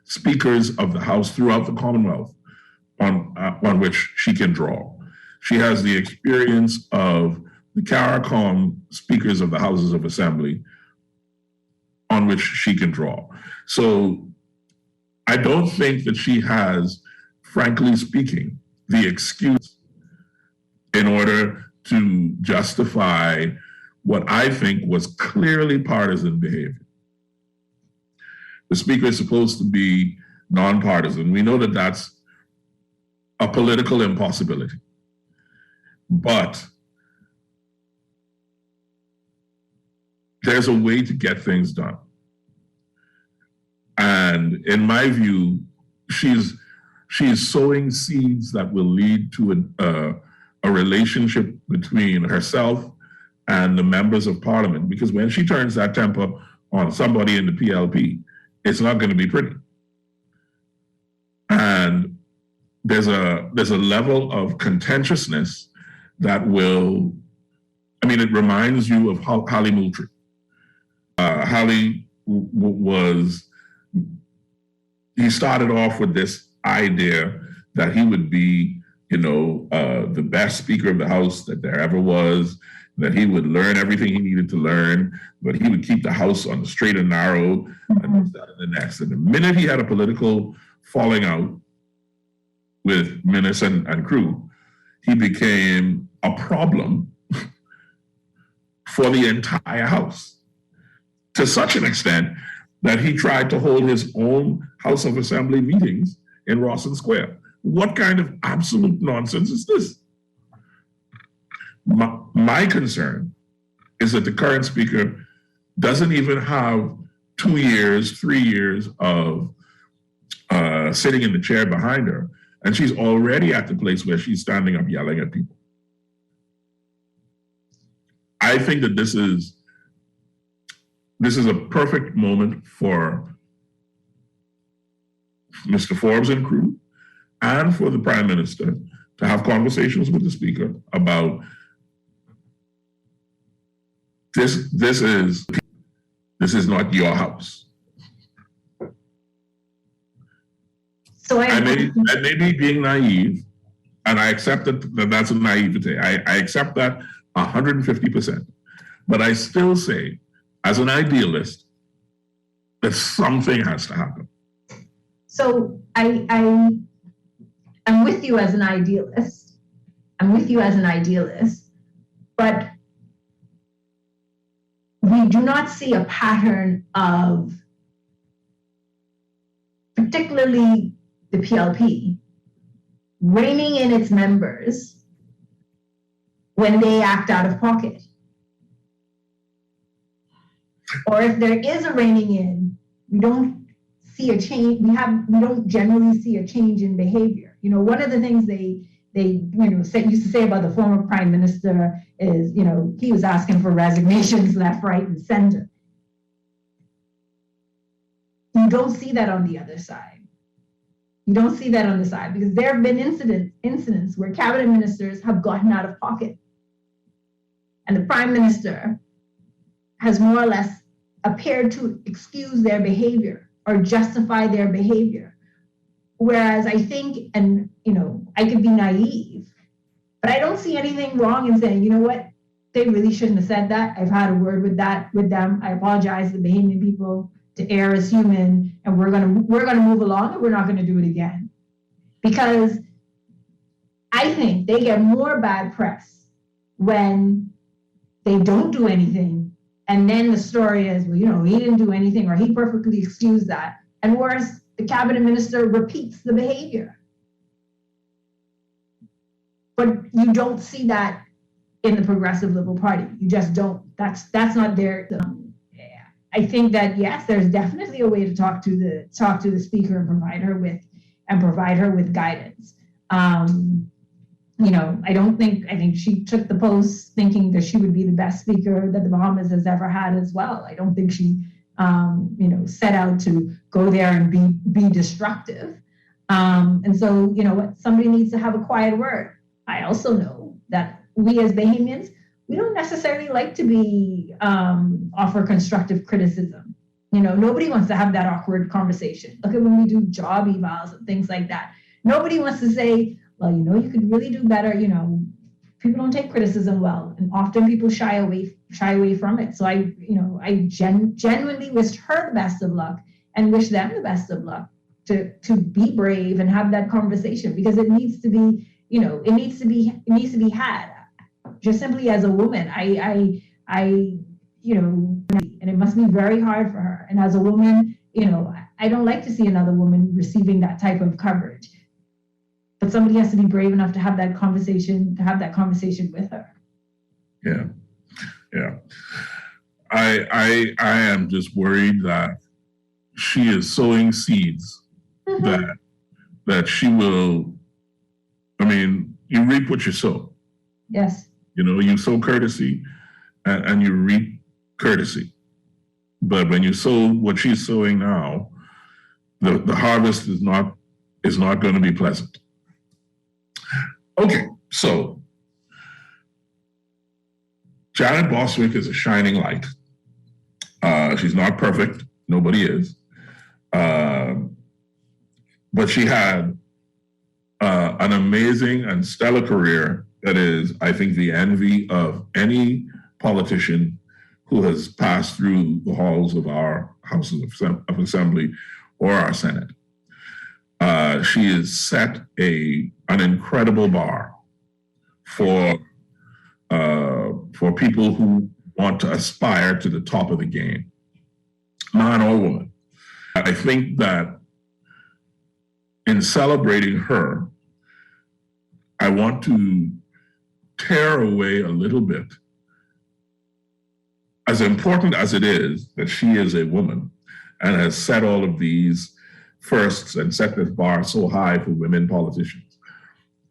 speakers of the House throughout the Commonwealth on which she can draw. She has the experience of the CARICOM speakers of the Houses of Assembly on which she can draw. So I don't think that she has, frankly speaking, the excuse in order to justify what I think was clearly partisan behavior. The speaker is supposed to be nonpartisan. We know that that's a political impossibility. But there's a way to get things done. And in my view, she's sowing seeds that will lead to a relationship between herself and the members of parliament. Because when she turns that temper on somebody in the PLP, it's not going to be pretty. And there's a level of contentiousness that will, it reminds you of Holly Moultrie. Holly he started off with this idea that he would be, the best Speaker of the House that there ever was, that he would learn everything he needed to learn, but he would keep the House on the straight and narrow, and this, that, and the next. And the minute he had a political falling out with Minnis and crew, he became a problem for the entire House, to such an extent that he tried to hold his own House of Assembly meetings in Rawson Square. What kind of absolute nonsense is this? My concern is that the current Speaker doesn't even have 2 years, 3 years of sitting in the chair behind her, and she's already at the place where she's standing up yelling at people. I think that this is a perfect moment for Mr. Forbes and crew and for the Prime Minister to have conversations with the Speaker about this is not your house. So I may be being naive, and I accept that that's a naivete. I accept that 150%. But I still say, as an idealist, that something has to happen. So I'm with you as an idealist. But we do not see a pattern of, particularly the PLP, reining in its members when they act out of pocket. Or if there is a reining in, we don't see a change. We don't generally see a change in behavior. One of the things they used to say about the former Prime Minister is, he was asking for resignations left, right, and center. You don't see that on the other side. Because there have been incidents where cabinet ministers have gotten out of pocket, and the Prime Minister has more or less appeared to excuse their behavior or justify their behavior. Whereas I think, and I could be naive, but I don't see anything wrong in saying, what, they really shouldn't have said that. I've had a word with them. I apologize to the Bahamian people, to err as human, and we're gonna move along, and we're not gonna do it again. Because I think they get more bad press when they don't do anything, and then the story is, well, he didn't do anything, or he perfectly excused that. And worse, the cabinet minister repeats the behavior. But you don't see that in the Progressive Liberal Party. You just don't. That's not their. I think that yes, there's definitely a way to talk to the Speaker and provide her with guidance. I think she took the post thinking that she would be the best Speaker that the Bahamas has ever had as well. I don't think she set out to go there and be destructive. And so, somebody needs to have a quiet word. I also know that we as Bahamians, we don't necessarily like to be offer constructive criticism. Nobody wants to have that awkward conversation. Look at when we do job evals and things like that. Nobody wants to say, well, you could really do better. People don't take criticism well, and often people shy away from it. So I genuinely wished her the best of luck and wish them the best of luck to be brave and have that conversation, because it needs to be, it needs to be had. Just simply as a woman, I and it must be very hard for her. And as a woman, I don't like to see another woman receiving that type of coverage. But somebody has to be brave enough to have that conversation with her. Yeah. I am just worried that she is sowing seeds that she will. I mean, you reap what you sow. Yes. You sow courtesy, and you reap courtesy. But when you sow what she's sowing now, the harvest is not going to be pleasant. Okay, so Janet Bostwick is a shining light. She's not perfect. Nobody is. But she had an amazing and stellar career that is, I think, the envy of any politician who has passed through the halls of our houses of assembly or our Senate. She has set an incredible bar for people who want to aspire to the top of the game, man or woman. I think that in celebrating her, I want to tear away a little bit. As important as it is that she is a woman and has set all of these firsts and set this bar so high for women politicians,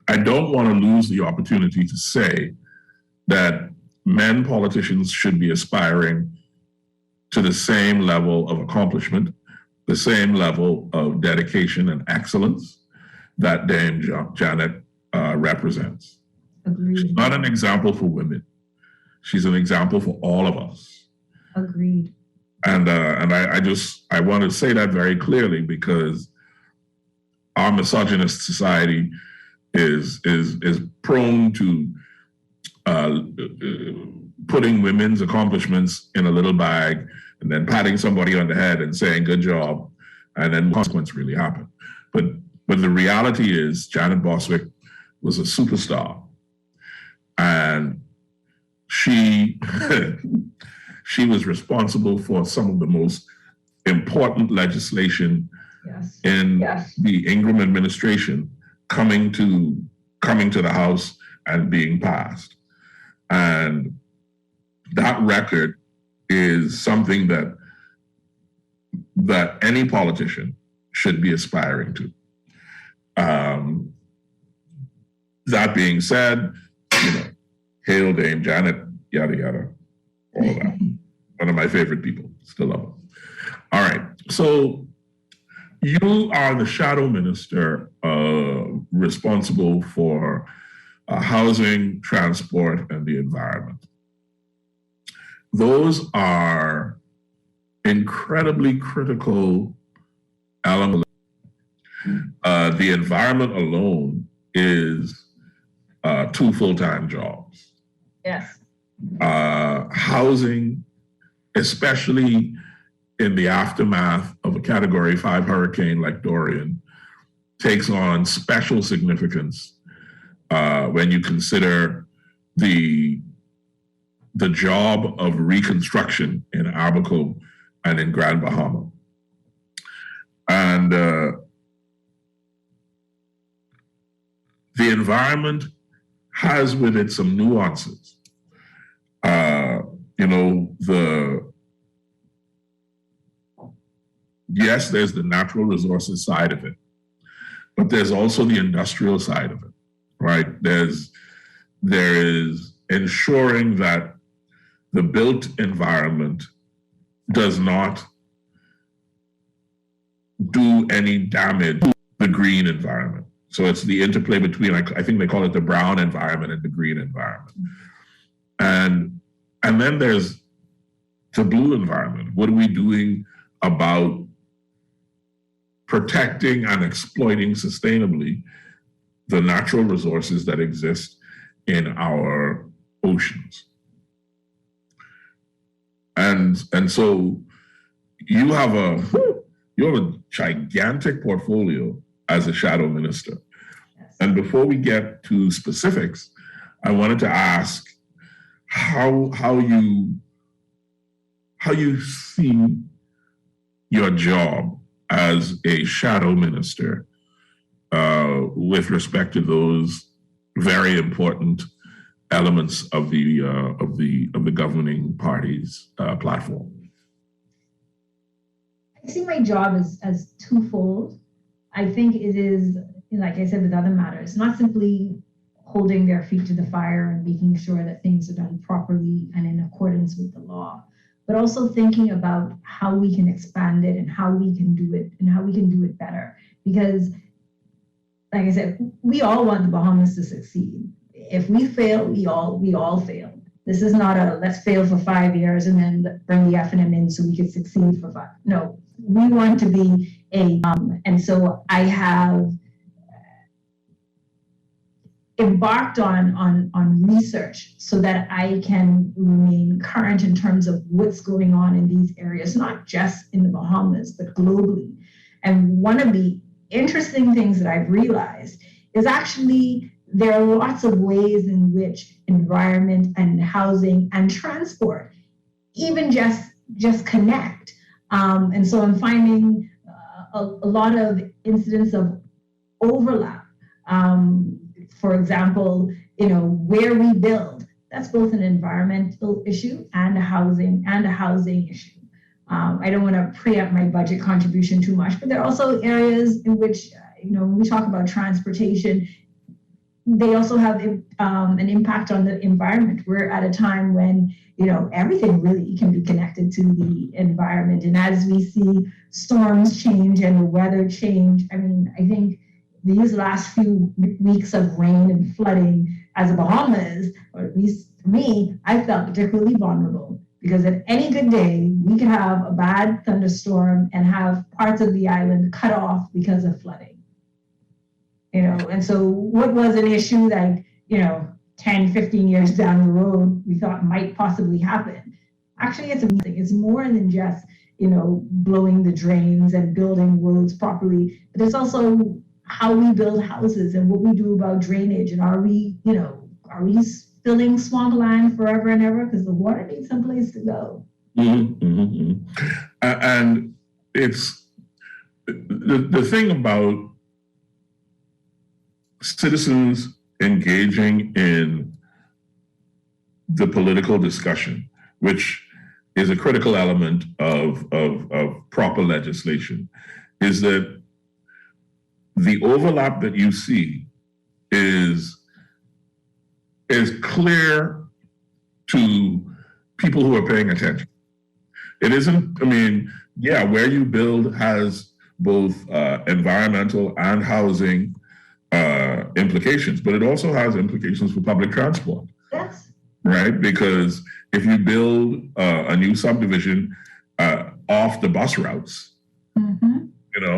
I don't want to lose the opportunity to say that men politicians should be aspiring to the same level of accomplishment, the same level of dedication and excellence that Dame Janet represents. Agreed. She's not an example for women. She's an example for all of us. Agreed. And I want to say that very clearly, because our misogynist society is prone to putting women's accomplishments in a little bag and then patting somebody on the head and saying good job, and then consequence really happen. But the reality is Janet Bostwick was a superstar, and she was responsible for some of the most important legislation in the Ingram administration coming to the House and being passed. And that record is something that any politician should be aspiring to. That being said, hail Dame Janet, yada, yada, all of that. One of my favorite people, still love her. All right, so you are the shadow minister responsible for housing, transport, and the environment. Those are incredibly critical elements. The environment alone is 2 full-time jobs. Yes. Housing, especially in the aftermath of a Category 5 hurricane like Dorian, takes on special significance when you consider the job of reconstruction in Abaco and in Grand Bahama. And the environment has with it some nuances. Yes, there's the natural resources side of it, but there's also the industrial side of it, right? There is ensuring that the built environment does not do any damage to the green environment. So it's the interplay between, I think they call it the brown environment and the green environment. And then there's the blue environment. What are we doing about protecting and exploiting sustainably the natural resources that exist in our oceans? And so you have a gigantic portfolio as a shadow minister. Yes. And before we get to specifics, I wanted to ask how you see your job as a shadow minister with respect to those very important elements of the governing party's platform? I see my job as twofold. I think it is, like I said with other matters, not simply holding their feet to the fire and making sure that things are done properly and in accordance with the law, but also thinking about how we can expand it and how we can do it better. Because, like I said, we all want the Bahamas to succeed. If we fail, we all fail. This is not a let's fail for 5 years and then bring the F&M in so we can succeed for 5. No, we want to be and so I have embarked on research so that I can remain current in terms of what's going on in these areas, not just in the Bahamas, but globally. And one of the interesting things that I've realized is actually there are lots of ways in which environment and housing and transport even just connect. And so I'm finding a lot of incidents of overlap. For example, where we build, that's both an environmental issue and a housing issue. I don't want to preempt my budget contribution too much, but there are also areas in which, when we talk about transportation, they also have an impact on the environment. We're at a time when, everything really can be connected to the environment. And as we see storms change and the weather change, I think these last few weeks of rain and flooding as the Bahamas, or at least for me, I felt particularly vulnerable because at any good day, we could have a bad thunderstorm and have parts of the island cut off because of flooding. And so what was an issue that, 10, 15 years down the road, we thought might possibly happen. Actually, it's amazing. It's more than just, blowing the drains and building roads properly, but it's also how we build houses and what we do about drainage. And are we filling swampland forever and ever? Because the water needs someplace to go. Mm-hmm, mm-hmm. And it's the thing about citizens engaging in the political discussion, which is a critical element of proper legislation, is that the overlap that you see is clear to people who are paying attention. It isn't, where you build has both environmental and housing implications, but it also has implications for public transport. Yes. Right? Because if you build a new subdivision off the bus routes, mm-hmm.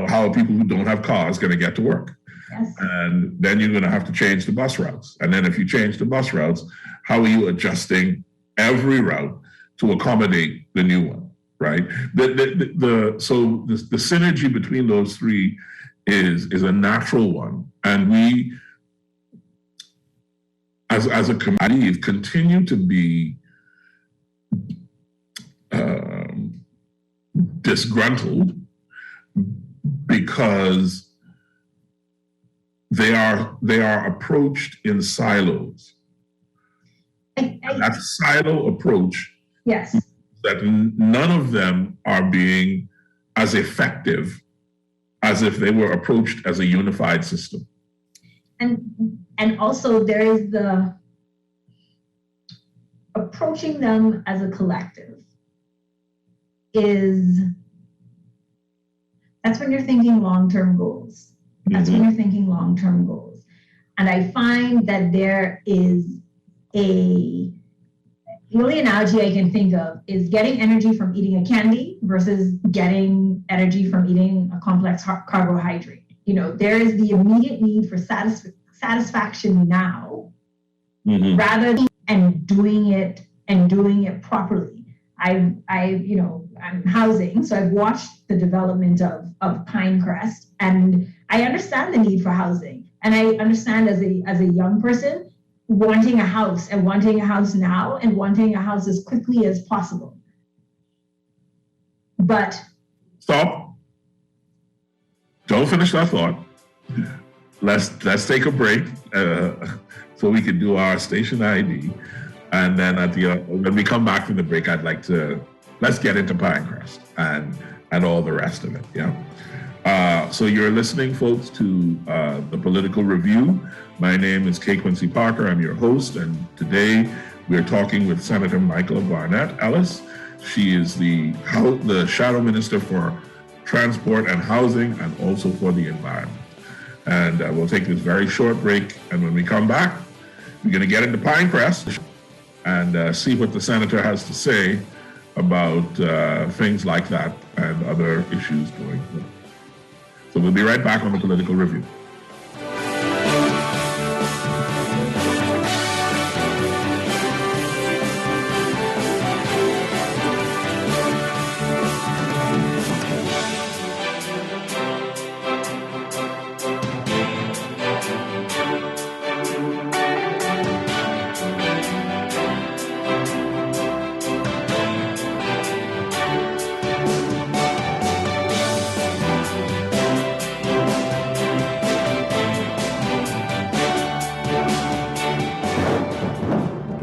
How are people who don't have cars going to get to work? Yes. And then you're going to have to change the bus routes. And then if you change the bus routes, how are you adjusting every route to accommodate the new one, right? So the synergy between those three is a natural one. And we, as a committee, continue to be disgruntled because they are approached in silos. That silo approach, yes, that none of them are being as effective as if they were approached as a unified system. And also there is the approaching them as a collective that's when you're thinking long-term goals. That's when you're thinking long-term goals. And I find that there is the only analogy I can think of is getting energy from eating a candy versus getting energy from eating a complex carbohydrate. There is the immediate need for satisfaction now, mm-hmm. rather than doing it properly. I'm housing, so I've watched the development of Pinecrest, and I understand the need for housing. And I understand as a young person wanting a house now and wanting a house as quickly as possible. But Stop. Don't finish that thought. Let's take a break so we can do our station ID. And then when we come back from the break, let's get into Pinecrest and all the rest of it. Yeah. So you're listening, folks, to the Political Review. My name is Quincy Parker. I'm your host, and today we're talking with Senator Michaela Barnett Ellis. She is the Shadow Minister for Transport and Housing, and also for the Environment. And we'll take this very short break, and when we come back, we're going to get into Pinecrest and see what the senator has to say about things like that and other issues going forward. So we'll be right back on the Political Review.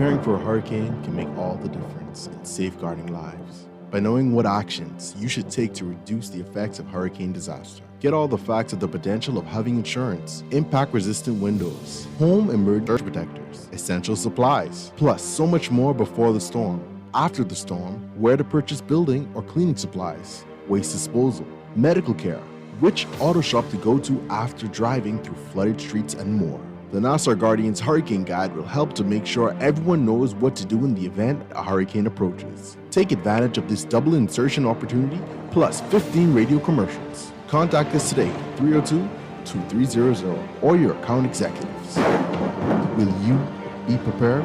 Preparing for a hurricane can make all the difference in safeguarding lives. By knowing what actions you should take to reduce the effects of hurricane disaster, get all the facts of the potential of having insurance, impact-resistant windows, home emergency protectors, essential supplies, plus so much more before the storm, after the storm, where to purchase building or cleaning supplies, waste disposal, medical care, which auto shop to go to after driving through flooded streets, and more. The Nassau Guardian's Hurricane Guide will help to make sure everyone knows what to do in the event a hurricane approaches. Take advantage of this double insertion opportunity, plus 15 radio commercials. Contact us today, 302-2300, or your account executives. Will you be prepared?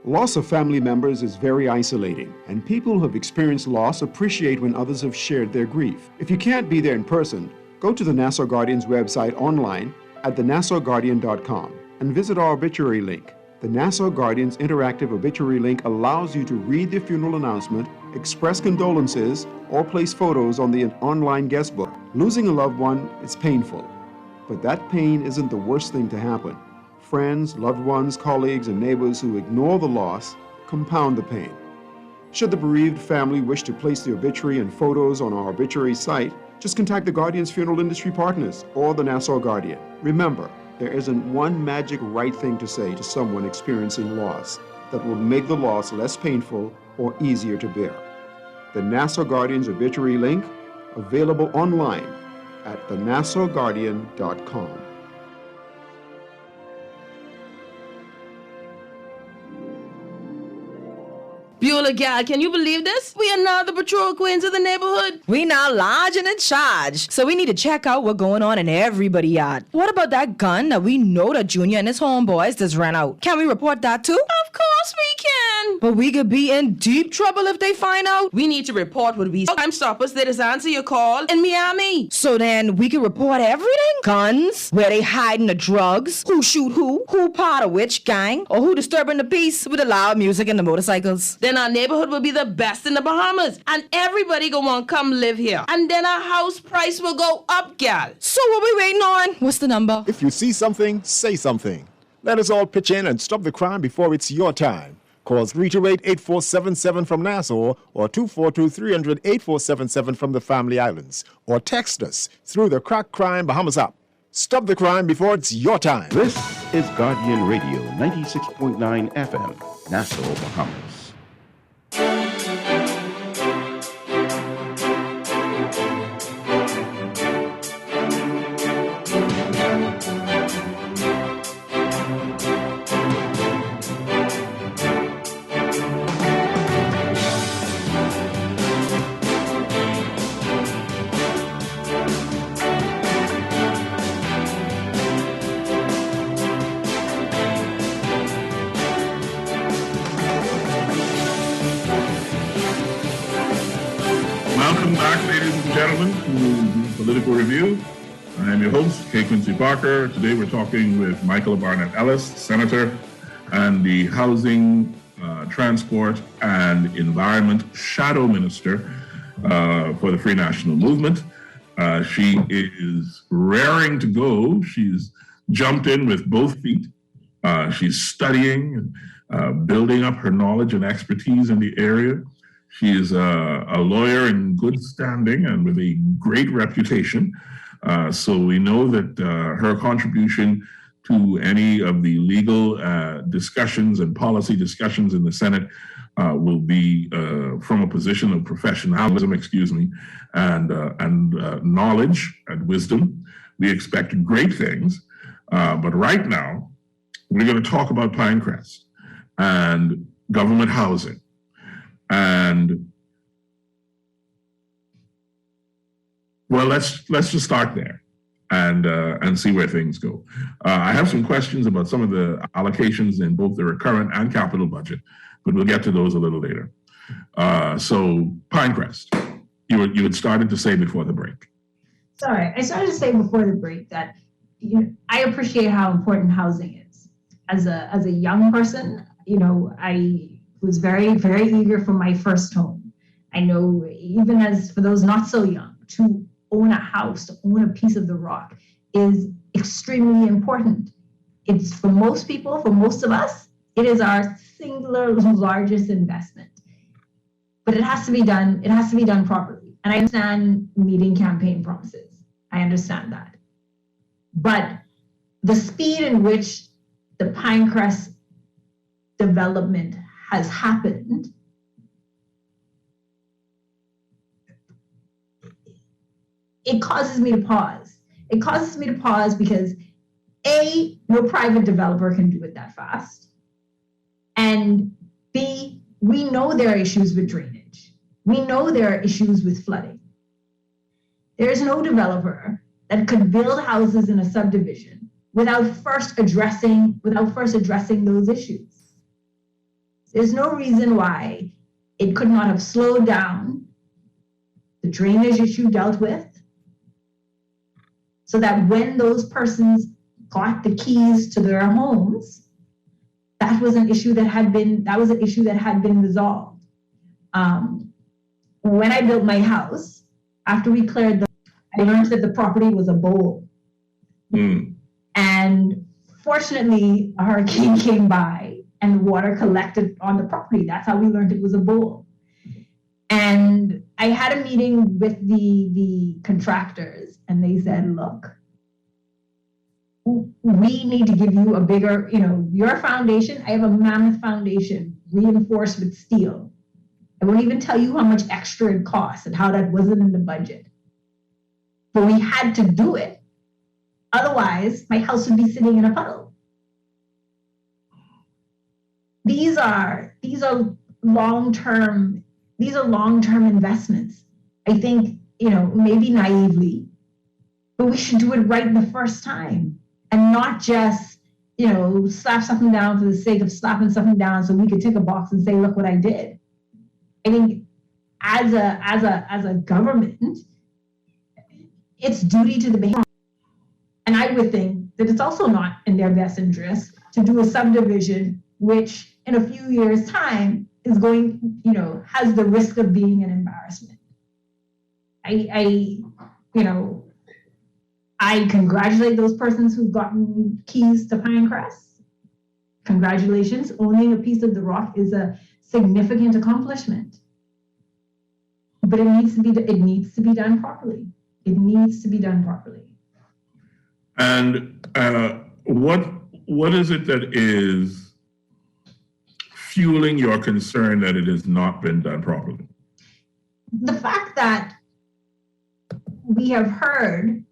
Loss of family members is very isolating, and people who have experienced loss appreciate when others have shared their grief. If you can't be there in person, go to the Nassau Guardian's website online at thenassauguardian.com and visit our obituary link. The Nassau Guardian's interactive obituary link allows you to read the funeral announcement, express condolences, or place photos on the online guest book. Losing a loved one is painful, but that pain isn't the worst thing to happen. Friends, loved ones, colleagues, and neighbors who ignore the loss compound the pain. Should the bereaved family wish to place the obituary and photos on our obituary site, just contact the Guardian's Funeral Industry Partners or the Nassau Guardian. Remember, there isn't one magic right thing to say to someone experiencing loss that will make the loss less painful or easier to bear. The Nassau Guardian's obituary link, available online at thenassauguardian.com. Beulah gal, can you believe this? We are now the patrol queens of the neighborhood. We now large and in charge. So we need to check out what's going on in everybody's yard. What about that gun that we know that Junior and his homeboys just ran out? Can we report that too? Of course we can. But we could be in deep trouble if they find out. We need to report what we see. Crime Stoppers, they just answer your call in Miami. So then we can report everything? Guns, where they hiding the drugs, who shoot who part of which gang, or who disturbing the peace with the loud music and the motorcycles. Then our neighborhood will be the best in the Bahamas, and everybody gonna want to come live here. And then our house price will go up, gal. So what we waiting on? What's the number? If you see something, say something. Let us all pitch in and stop the crime before it's your time. Call 328-8477 from Nassau or 242-300-8477 from the Family Islands. Or text us through the Crack Crime Bahamas app. Stop the crime before it's your time. This is Guardian Radio 96.9 FM, Nassau, Bahamas. Welcome back, ladies and gentlemen, to the Political Review. I am your host, Quincy Parker. Today we're talking with Michaela Barnett Ellis, Senator, and the Housing Transport and Environment Shadow Minister for the Free National Movement. She is raring to go. She's jumped in with both feet. She's studying, building up her knowledge and expertise in the area. She is a lawyer in good standing and with a great reputation. So we know that her contribution to any of the legal discussions and policy discussions in the Senate will be from a position of professionalism, and knowledge and wisdom. We expect great things, but right now we're going to talk about Pinecrest and government housing, and well, let's just start there and see where things go. I have some questions about some of the allocations in both the recurrent and capital budget, but we'll get to those a little later. So Pinecrest, you had started to say before the break. Sorry, I started to say before the break that I appreciate how important housing is. As a young person, I was very, very eager for my first home. I know even as for those not so young, to own a house, to own a piece of the rock is extremely important. It's for most people, for most of us, it is our singular largest investment. But it has to be done properly. And I understand meeting campaign promises. I understand that. But the speed in which the Pinecrest development has happened it causes me to pause. It causes me to pause because A, no private developer can do it that fast. And B, we know there are issues with drainage. We know there are issues with flooding. There's no developer that could build houses in a subdivision without first addressing those issues. There's no reason why it could not have slowed down, the drainage issue dealt with, so that when those persons got the keys to their homes, that was an issue that had been resolved. When I built my house, after we cleared I learned that the property was a bowl. And fortunately, a hurricane came by and the water collected on the property. That's how we learned it was a bowl. And I had a meeting with the contractors, and they said, look, we need to give you a bigger, your foundation, I have a mammoth foundation reinforced with steel. I won't even tell you how much extra it costs and how that wasn't in the budget. But we had to do it. Otherwise, my house would be sitting in a puddle. These are long-term investments. I think, maybe naively, but we should do it right the first time and not just, slap something down for the sake of slapping something down so we could tick a box and say, look what I did. I think as a government, it's duty to the behavior. And I would think that it's also not in their best interest to do a subdivision which in a few years' time is going, has the risk of being an embarrassment. I congratulate those persons who've gotten keys to Pinecrest. Congratulations, owning a piece of the rock is a significant accomplishment. But it needs to be done properly. It needs to be done properly. And what is it that is fueling your concern that it has not been done properly? The fact that we have heard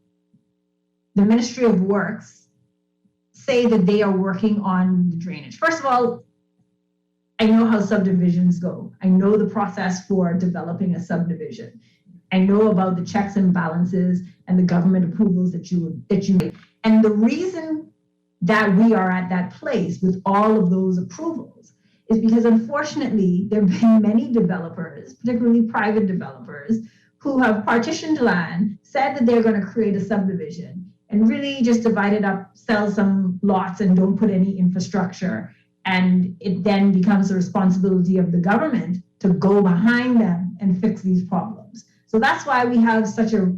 the Ministry of Works say that they are working on the drainage. First of all, I know how subdivisions go. I know the process for developing a subdivision. I know about the checks and balances and the government approvals that you make. And the reason that we are at that place with all of those approvals is because unfortunately, there have been many developers, particularly private developers, who have partitioned land, said that they're going to create a subdivision, and really just divide it up, sell some lots and don't put any infrastructure, And it then becomes the responsibility of the government to go behind them and fix these problems. So that's why we have such a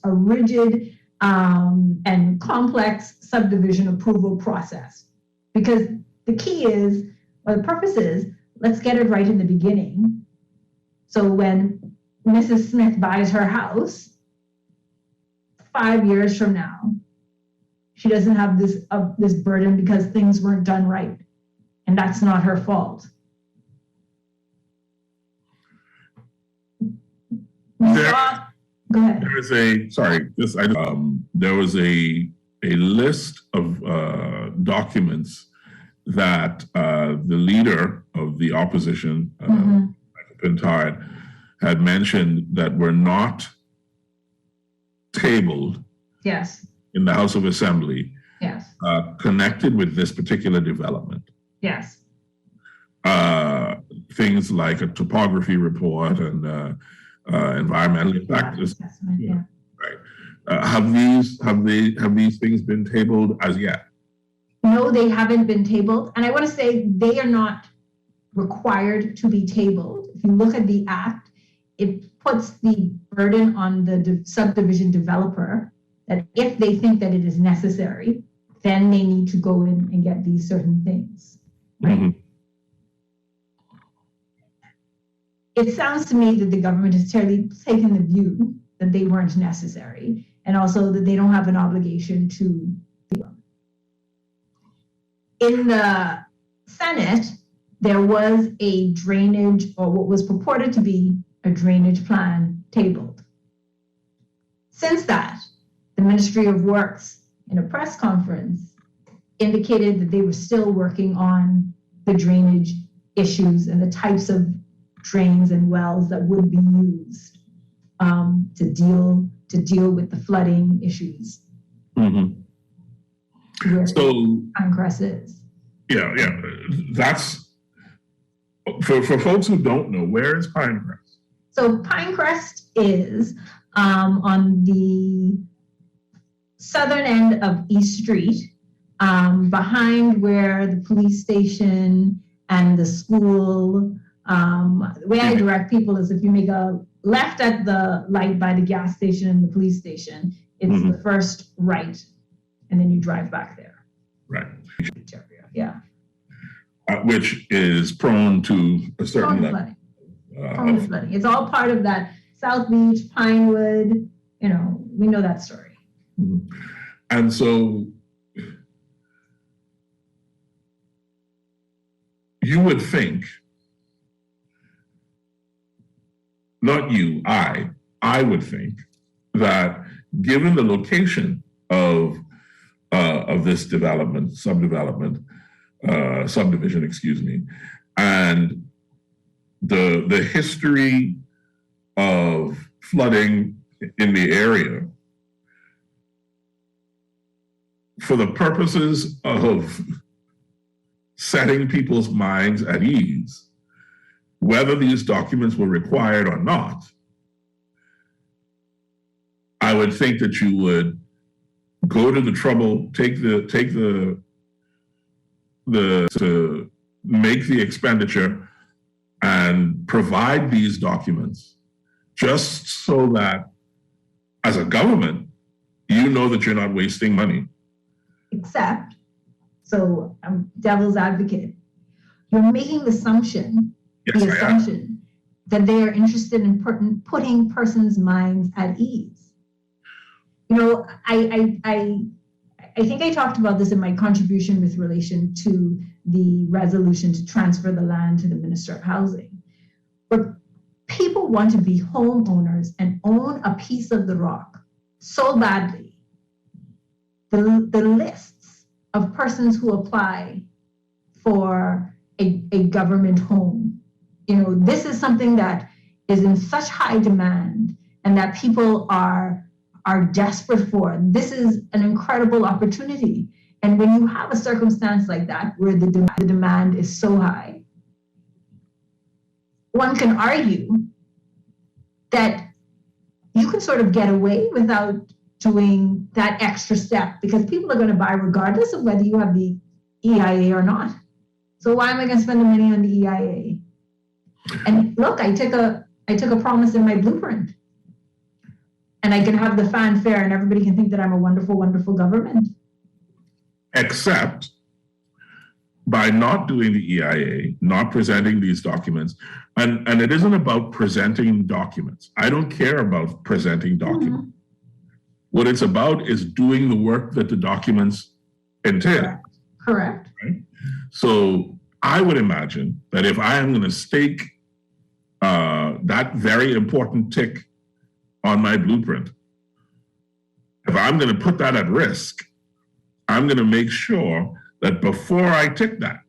rigid and complex subdivision approval process. Because the key is, or the purpose is, let's get it right in the beginning. So when Mrs. Smith buys her house, 5 years from now, she doesn't have this burden because things weren't done right. And that's not her fault. Go ahead. There was there was a list of documents that the leader of the opposition, Michael Pintard, had mentioned that were not tabled Yes. in the House of Assembly, Yes. connected with this particular development. Yes. Things like a topography report and environmental impact assessment. Yeah. Right. Have these things been tabled as yet? No, they haven't been tabled. And I want to say they are not required to be tabled. If you look at the act, it puts the burden on the subdivision developer that if they think that it is necessary, then they need to go in and get these certain things. Right? Mm-hmm. It sounds to me that the government has taken the view that they weren't necessary, and also that they don't have an obligation to do them. In the Senate, there was a drainage, or what was purported to be a drainage plan tabled. Since that, the Ministry of Works, in a press conference, indicated that they were still working on the drainage issues and the types of drains and wells that would be used to deal with the flooding issues. Mm-hmm. Where so Pinecrest is. Yeah. That's for folks who don't know, where is Pinecrest? So Pinecrest is on the southern end of East Street, behind where the police station and the school. The way I direct people is if you make a left at the light by the gas station and the police station, it's the first right, and then you drive back there. Right. Yeah. Which is prone to a certain level. Prone to flooding. It's all part of that South Beach, Pinewood, we know that story. Mm-hmm. And so you would think, not you, I would think that given the location of this subdivision, and the history of flooding in the area, for the purposes of setting people's minds at ease, whether these documents were required or not, I would think that you would go to the trouble, to make the expenditure and provide these documents, just so that as a government, you know that you're not wasting money. Except, so I'm devil's advocate, you're making the assumption that they are interested in putting persons' minds at ease. I think I talked about this in my contribution with relation to the resolution to transfer the land to the Minister of Housing. But people want to be homeowners and own a piece of the rock so badly. The lists of persons who apply for a government home, this is something that is in such high demand and that people are desperate for. This is an incredible opportunity. And when you have a circumstance like that, where the demand is so high, one can argue that you can sort of get away without doing that extra step, because people are going to buy regardless of whether you have the EIA or not. So why am I going to spend the money on the EIA? And look, I took a promise in my blueprint. And I can have the fanfare and everybody can think that I'm a wonderful, wonderful government. Except by not doing the EIA, not presenting these documents, and it isn't about presenting documents. I don't care about presenting documents. Mm-hmm. What it's about is doing the work that the documents entail. Correct. Right? So I would imagine that if I am going to stake that very important tick on my blueprint, if I'm going to put that at risk, I'm going to make sure that before I tick that,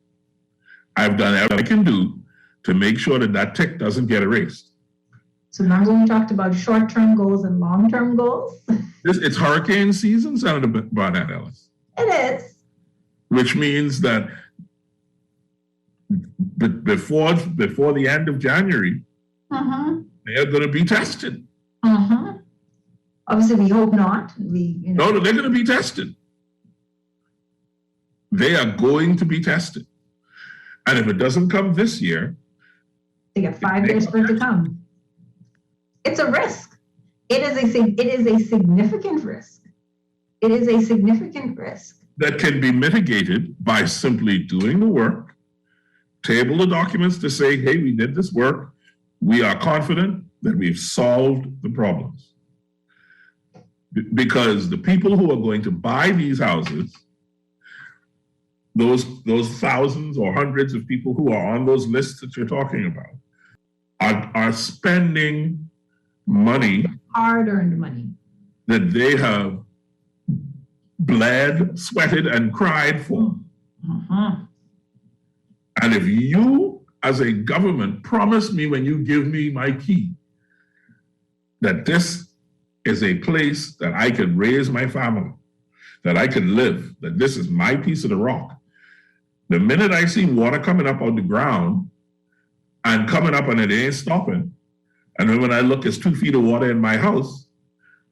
I've done everything I can do to make sure that that tick doesn't get erased. So now when we talked about short-term goals and long-term goals. It's hurricane season, Senator Barnett Ellis. It is. Which means that before the end of January, they are going to be tested. Obviously, we hope not. No, they're going to be tested. They are going to be tested. And if it doesn't come this year, they get 5 years for it to come. It's a risk. It is a significant risk. It is a significant risk. That can be mitigated by simply doing the work, table the documents to say, hey, we did this work. We are confident that we've solved the problems. Because the people who are going to buy these houses, those thousands or hundreds of people who are on those lists that you're talking about, are spending money, hard-earned money, that they have bled, sweated, and cried for. And if you, as a government, promise me when you give me my key that this is a place that I can raise my family, that I can live, that this is my piece of the rock, the minute I see water coming up on the ground and coming up and it ain't stopping, and then when I look, it's 2 feet of water in my house,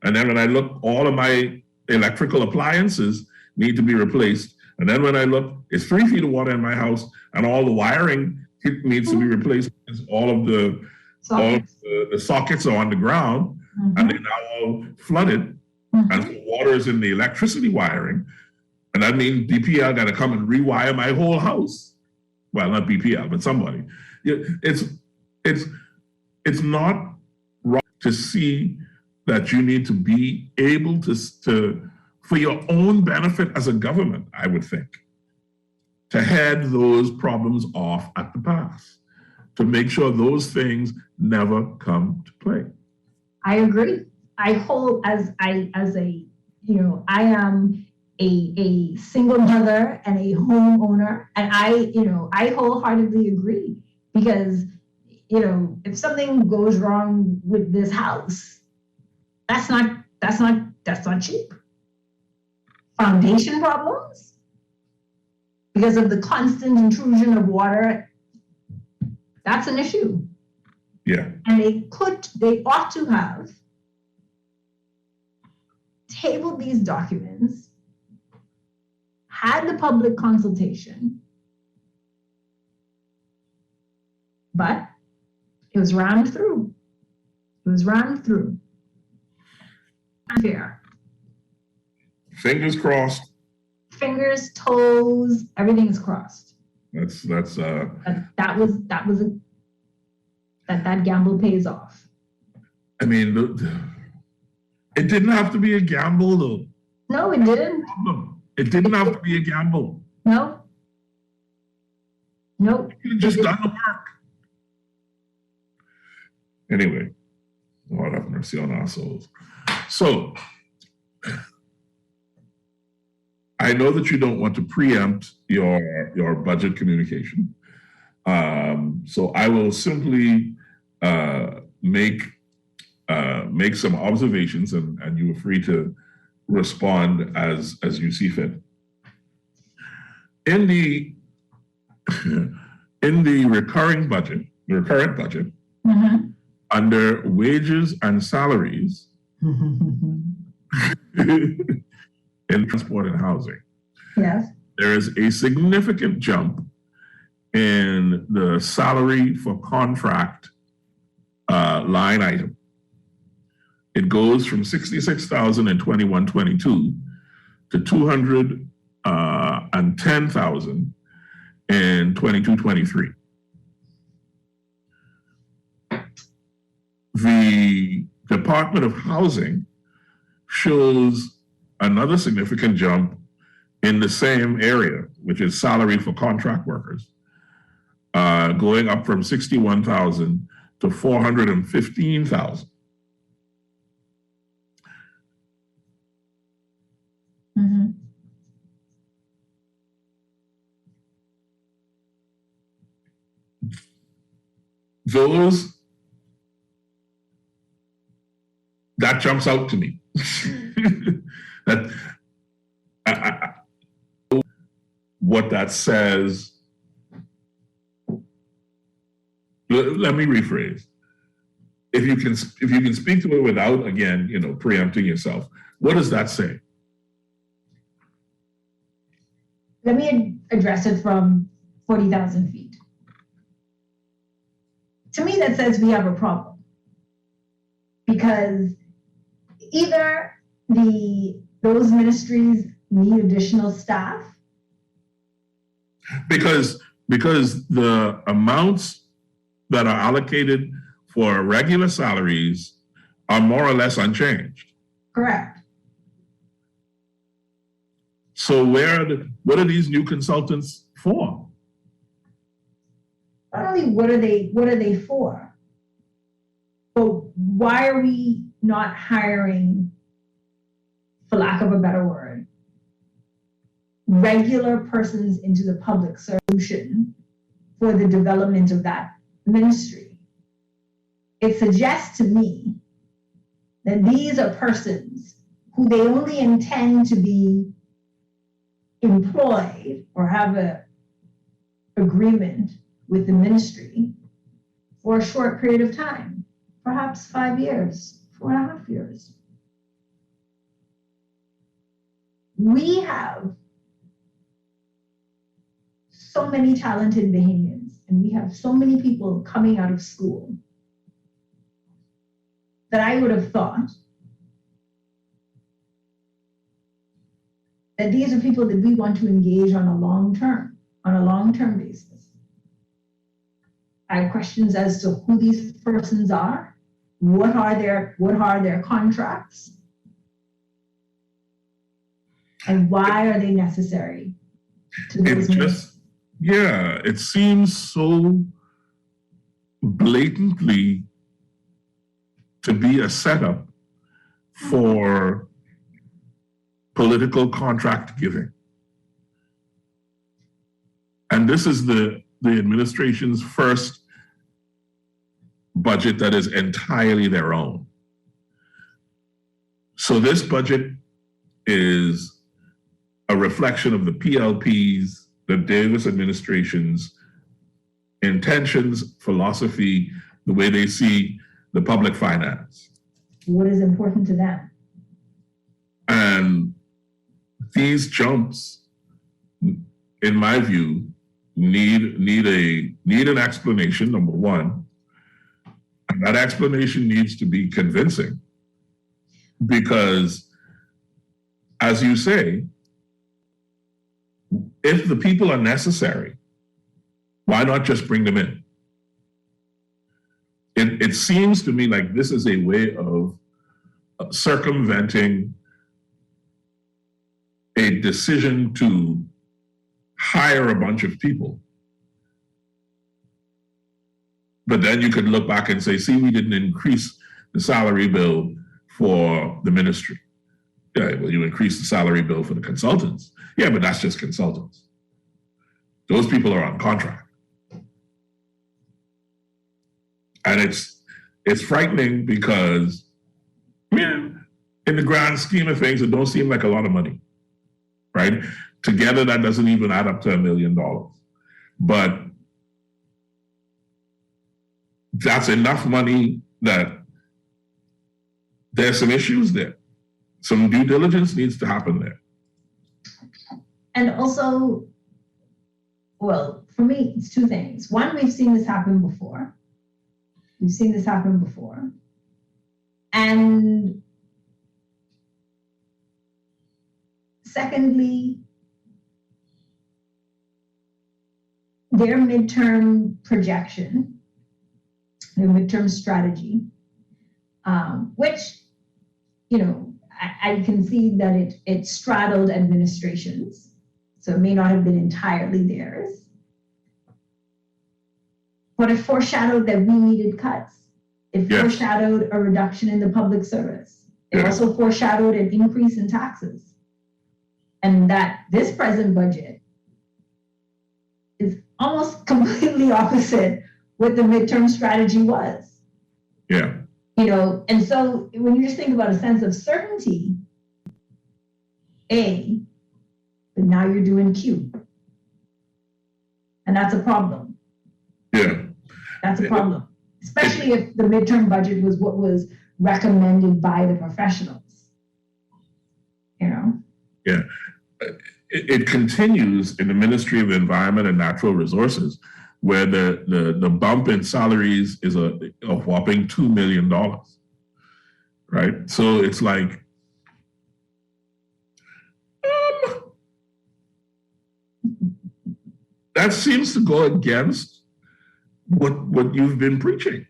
and then when I look, all of my electrical appliances need to be replaced, and then when I look, it's 3 feet of water in my house, and all the wiring needs to be replaced because all of the sockets are on the ground, and they're now all flooded, and so water is in the electricity wiring. And that means BPL got to come and rewire my whole house. Well, not BPL, but somebody. It's not wrong to see that you need to be able to, for your own benefit as a government, I would think, to head those problems off at the pass, to make sure those things never come to play. I agree. I am a single mother and a homeowner, and I wholeheartedly agree, because if something goes wrong with this house, that's not cheap. Foundation problems because of the constant intrusion of water, that's an issue. Yeah. And they ought to have tabled these documents, had the public consultation, but it was rammed through. Unfair. Fingers crossed. Fingers, toes, everything is crossed. That gamble pays off. I mean, it didn't have to be a gamble, though. No, it didn't. It didn't have to be a gamble. No. Nope. You just done the work. Anyway, Lord have mercy on our souls. So, I know that you don't want to preempt your budget communication. So I will simply make some observations, and you are free to respond as you see fit. In the recurrent budget, under wages and salaries, in transport and housing, yes, there is a significant jump in the salary for contract line item. It goes from $66,000 in 21-22 to $210,000 in 22-23. The Department of Housing shows another significant jump in the same area, which is salary for contract workers, going up from $61,000 to $415,000. Mm-hmm. That jumps out to me. That what that says. Let me rephrase. If you can speak to it without, again, preempting yourself, what does that say? Let me address it from 40,000 feet. To me, that says we have a problem, because either those ministries need additional staff, because the amounts that are allocated for regular salaries are more or less unchanged. Correct. So what are these new consultants for? Not only what are they for, but why are we not hiring, for lack of a better word, regular persons into the public solution for the development of that ministry? It suggests to me that these are persons who they only intend to be employed or have a agreement with the ministry for a short period of time, perhaps 5 years, 4.5 years. We have so many talented Bahamians, and we have so many people coming out of school that I would have thought that these are people that we want to engage on a long-term basis. I have questions as to who these persons are, what are their contracts, and why are they necessary to those it seems so blatantly to be a setup for political contract giving. And this is the administration's first budget that is entirely their own. So this budget is a reflection of the PLP's, the Davis administration's intentions, philosophy, the way they see the public finance. What is important to them? And these jumps, in my view, need an explanation, number one. And that explanation needs to be convincing, because, as you say, if the people are necessary, why not just bring them in? It seems to me like this is a way of circumventing a decision to hire a bunch of people. But then you could look back and say, see, we didn't increase the salary bill for the ministry. Yeah, well, you increased the salary bill for the consultants. Yeah, but that's just consultants. Those people are on contract. And it's frightening because, in the grand scheme of things, it don't seem like a lot of money, right? Together, that doesn't even add up to $1 million. But that's enough money that there's some issues there. Some due diligence needs to happen there. And also, well, for me, it's two things. One, we've seen this happen before. And secondly, their midterm projection, their midterm strategy, which, I can see that it straddled administrations, so it may not have been entirely theirs. But it foreshadowed that we needed cuts. It foreshadowed a reduction in the public service. It also foreshadowed an increase in taxes. And that this present budget is almost completely opposite what the midterm strategy was. Yeah. And so when you just think about a sense of certainty, but now you're doing Q. And that's a problem. Yeah. That's a problem, especially if the midterm budget was what was recommended by the professionals. Yeah. It continues in the Ministry of Environment and Natural Resources, where the bump in salaries is a whopping $2 million, right? So it's like, that seems to go against what you've been preaching.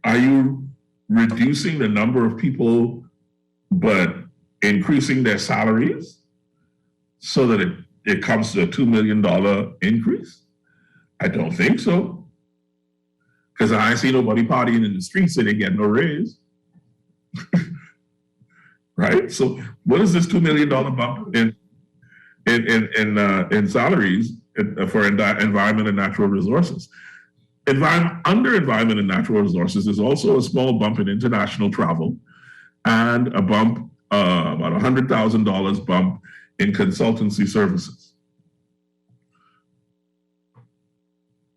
Are you reducing the number of people but increasing their salaries so that it comes to a $2 million increase? I don't think so. Because I ain't see nobody partying in the streets and they get no raise. Right? So what is this $2 million bump in salaries for environment and natural resources? Under environment and natural resources, there's also a small bump in international travel and a bump, about $100,000 bump in consultancy services.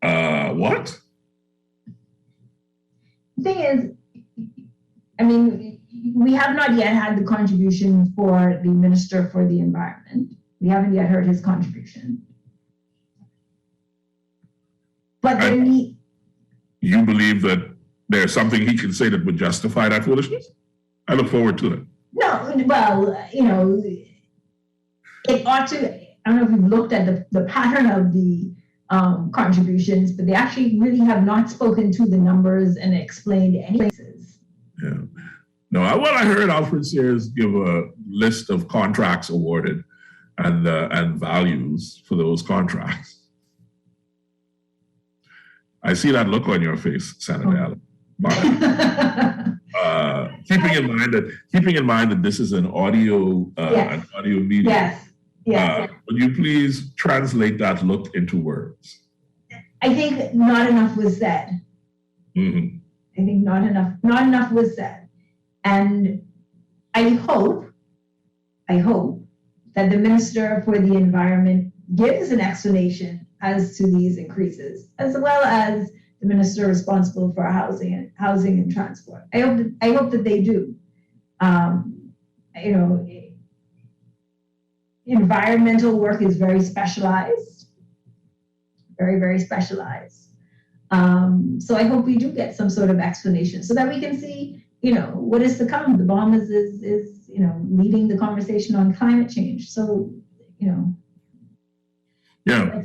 What? The thing is, we have not yet had the contribution for the Minister for the Environment. We haven't yet heard his contribution. But you believe that there's something he can say that would justify that foolishness? I look forward to it. No, well, it ought to. I don't know if you've looked at the pattern of the contributions, but they actually really have not spoken to the numbers and explained any places. Yeah. No, I heard Alfred Sears give a list of contracts awarded and values for those contracts. I see that look on your face, Senator Allen. Keeping in mind that this is an audio medium. Yes. Would you please translate that look into words? I think not enough was said. Mm-hmm. I think not enough was said. And I hope that the Minister for the Environment gives an explanation as to these increases, as well as the Minister responsible for housing and transport. I hope that they do. Environmental work is very specialized, very, very specialized. So I hope we do get some sort of explanation so that we can see, what is to come. The Bahamas is leading the conversation on climate change. So, Yeah.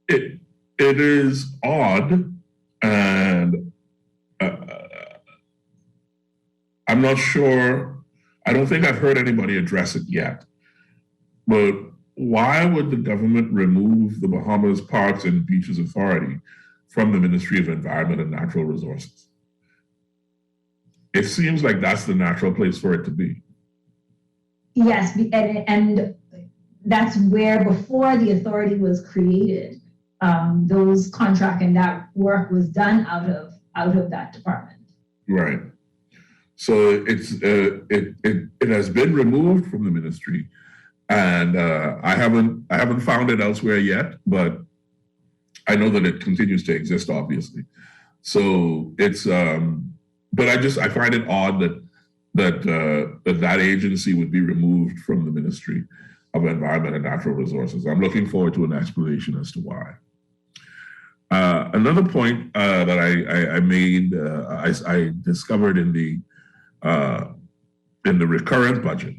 It is odd, and I'm not sure. I don't think I've heard anybody address it yet. But why would the government remove the Bahamas Parks and Beaches Authority from the Ministry of Environment and Natural Resources? It seems like that's the natural place for it to be. Yes, and that's where, before the authority was created, those contract and that work was done out of that department. Right. So it has been removed from the ministry. And I haven't found it elsewhere yet, but I know that it continues to exist, obviously. So it's, but I find it odd that agency would be removed from the ministry. of Environment and Natural Resources. I'm looking forward to an explanation as to why. Another point that I made, I discovered in the recurrent budget,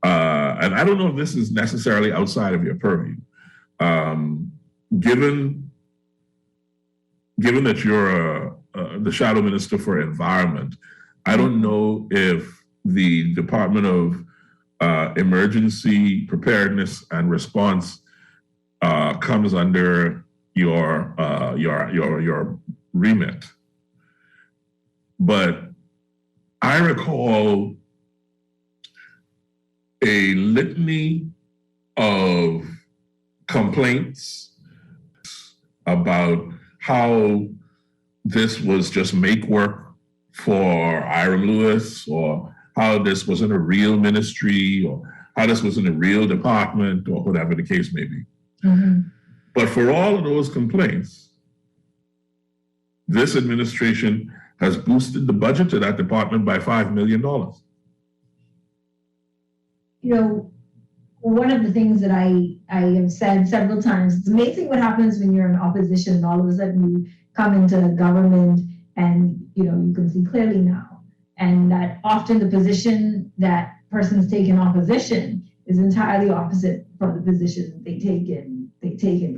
and I don't know if this is necessarily outside of your purview, given that you're the shadow minister for environment, I don't know if the Department of Emergency Preparedness and Response comes under your remit. But I recall a litany of complaints about how this was just make work for Hiram Lewis, or how this wasn't a real ministry, or how this wasn't a real department, or whatever the case may be. Mm-hmm. But for all of those complaints, this administration has boosted the budget to that department by $5 million. You know, one of the things that I have said several times, it's amazing what happens when you're in opposition and all of a sudden you come into government and, you know, you can see clearly now. And that often the position that persons take in opposition is entirely opposite from the position they take in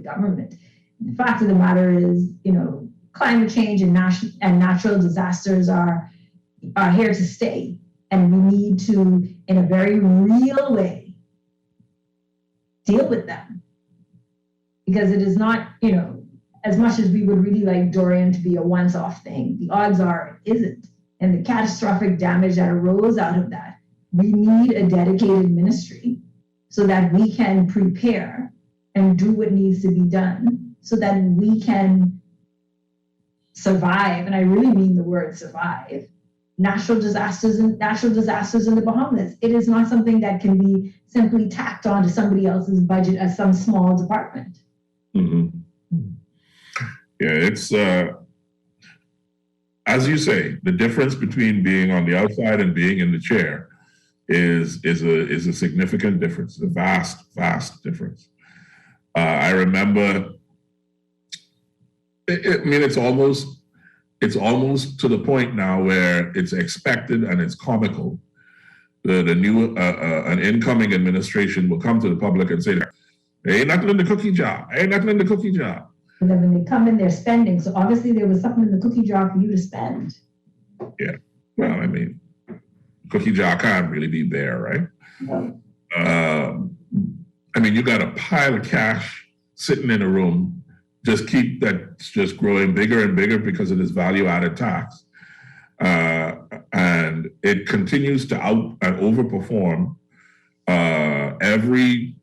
government. The fact of the matter is, you know, climate change and natural disasters are here to stay. And we need to, in a very real way, deal with them. Because it is not, you know, as much as we would really like Dorian to be a once-off thing, the odds are it isn't. And the catastrophic damage that arose out of that, we need a dedicated ministry so that we can prepare and do what needs to be done so that we can survive, and I really mean the word survive, natural disasters in the Bahamas. It is not something that can be simply tacked onto somebody else's budget as some small department. Mm-hmm. Yeah, it's, as you say, the difference between being on the outside and being in the chair is a significant difference, a vast difference. I remember, it's almost to the point now where it's expected and it's comical that an incoming administration will come to the public and say, "There ain't nothing in the cookie jar. Ain't nothing in the cookie jar." And then when they come in, they're spending. So obviously there was something in the cookie jar for you to spend. Yeah. Well, I mean, cookie jar can't really be bare, right? No. I mean, you got a pile of cash sitting in a room, just growing bigger and bigger because of this value-added tax. And it continues to out and overperform every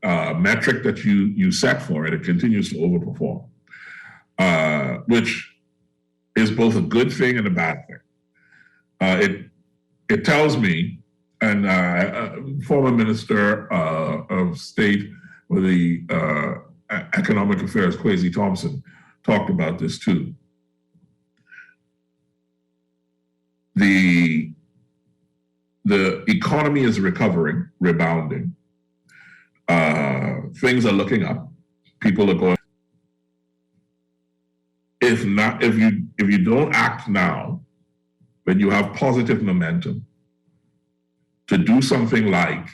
metric that you set for it. It continues to overperform, which is both a good thing and a bad thing. It tells me, and former Minister of State for the Economic Affairs, Quincy Thompson, talked about this too. The economy is recovering, rebounding. Things are looking up. People are going. If you don't act now, when you have positive momentum to do something like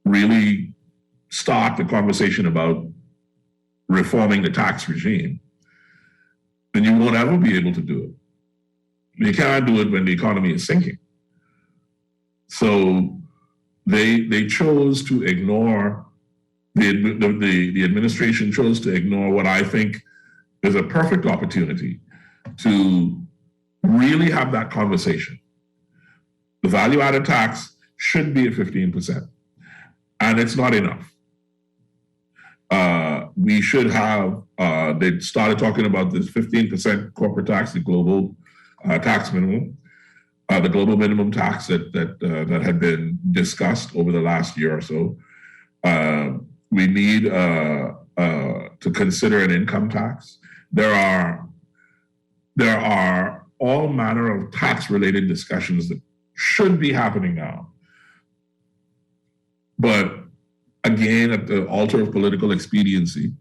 really start the conversation about reforming the tax regime, then you won't ever be able to do it. You can't do it when the economy is sinking. So they chose to ignore, the administration chose to ignore what I think is a perfect opportunity to really have that conversation. The value-added tax should be at 15%, and it's not enough. We should have, they started talking about this 15% corporate tax, the global tax minimum, the global minimum tax that had been discussed over the last year or so. We need to consider an income tax. There are all manner of tax-related discussions that should be happening now. But again, at the altar of political expediency,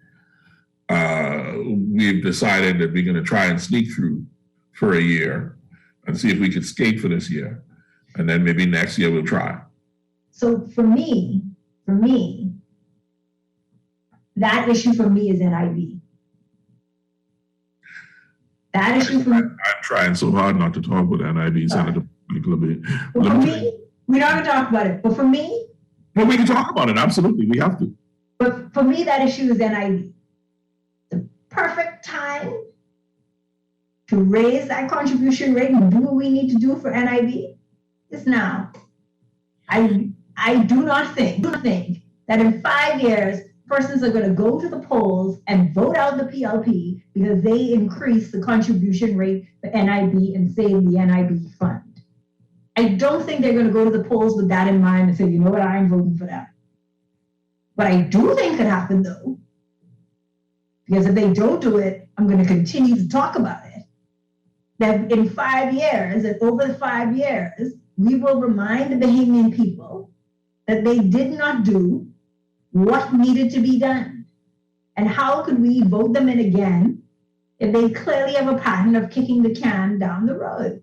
we've decided that we're going to try and sneak through for a year and see if we could skate for this year. And then maybe next year we'll try. So for me, that issue for me is NIB. That issue for me. I'm trying so hard not to talk about NIB, Senator Nicola. Well, for me, we're not going to talk about it. But for me. Well, we can talk about it. Absolutely. We have to. But for me, that issue is NIB. The perfect time to raise that contribution rate and do what we need to do for NIB is now. I do not think that in 5 years, persons are going to go to the polls and vote out the PLP because they increase the contribution rate for NIB and save the NIB fund. I don't think they're going to go to the polls with that in mind and say, you know what, I'm voting for that. What I do think could happen, though, because if they don't do it, I'm going to continue to talk about it, that in 5 years, and over the 5 years, we will remind the Bahamian people that they did not do what needed to be done. And how could we vote them in again if they clearly have a pattern of kicking the can down the road?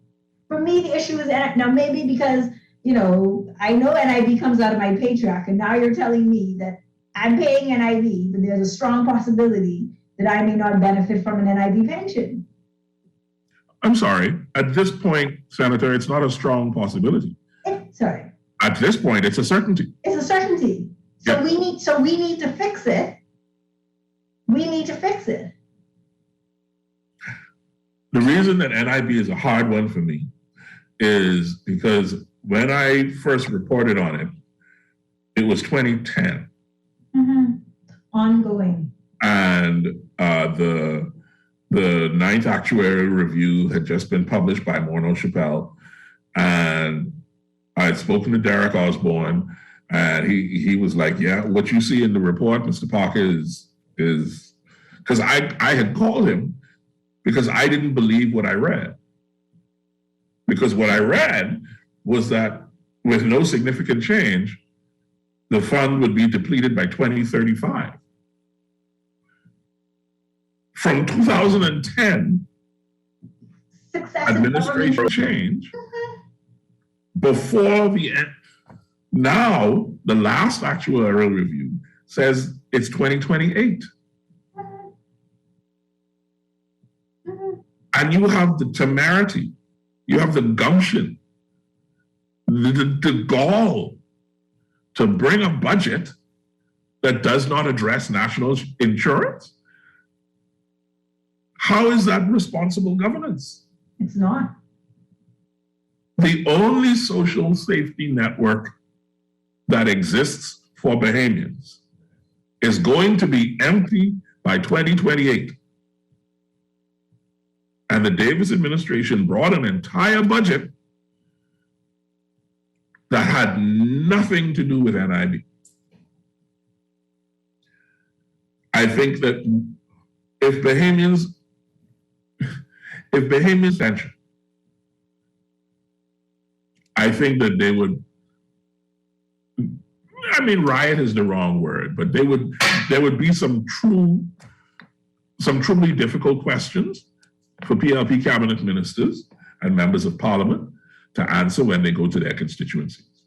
For me, the issue is, now maybe because, I know NIB comes out of my paycheck, and now you're telling me that I'm paying NIB, but there's a strong possibility that I may not benefit from an NIB pension. I'm sorry. At this point, Senator, it's not a strong possibility. Sorry. At this point, it's a certainty. It's a certainty. So yeah. we need to fix it. We need to fix it. The reason that NIB is a hard one for me is because when I first reported on it, it was 2010. Mm-hmm. Ongoing. And the ninth actuarial review had just been published by Morneau Chappelle, and I had spoken to Derek Osborne, and he was like, "Yeah, what you see in the report, Mr. Parker, is because I had called him because I didn't believe what I read, because what I read was that with no significant change, the fund would be depleted by 2035." From 2010, administration change, before the end. Now, the last actuarial review says it's 2028. And you have the temerity, you have the gumption, the gall to bring a budget that does not address national insurance? How is that responsible governance? It's not. The only social safety network that exists for Bahamians is going to be empty by 2028. And the Davis administration brought an entire budget that had nothing to do with NIB. I think that if Bahamians pension, I think that they would, riot is the wrong word, but there would be some truly difficult questions for PLP cabinet ministers and members of parliament to answer when they go to their constituencies.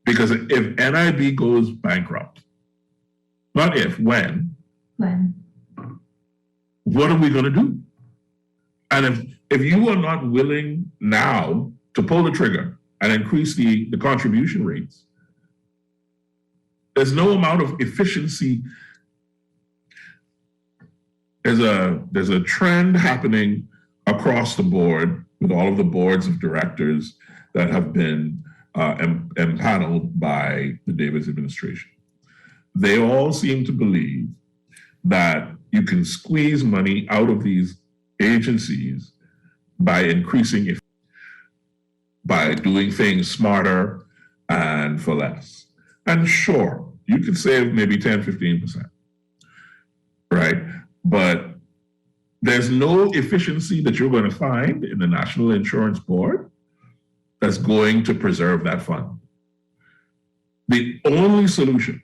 Because if NIB goes bankrupt, not if, when, what are we going to do? And if you are not willing now to pull the trigger and increase the contribution rates, there's no amount of efficiency. There's a trend happening across the board with all of the boards of directors that have been empaneled by the Davis administration. They all seem to believe that you can squeeze money out of these agencies by increasing by doing things smarter and for less. And sure, you could save maybe 10, 15%, right? But there's no efficiency that you're going to find in the National Insurance Board that's going to preserve that fund. The only solution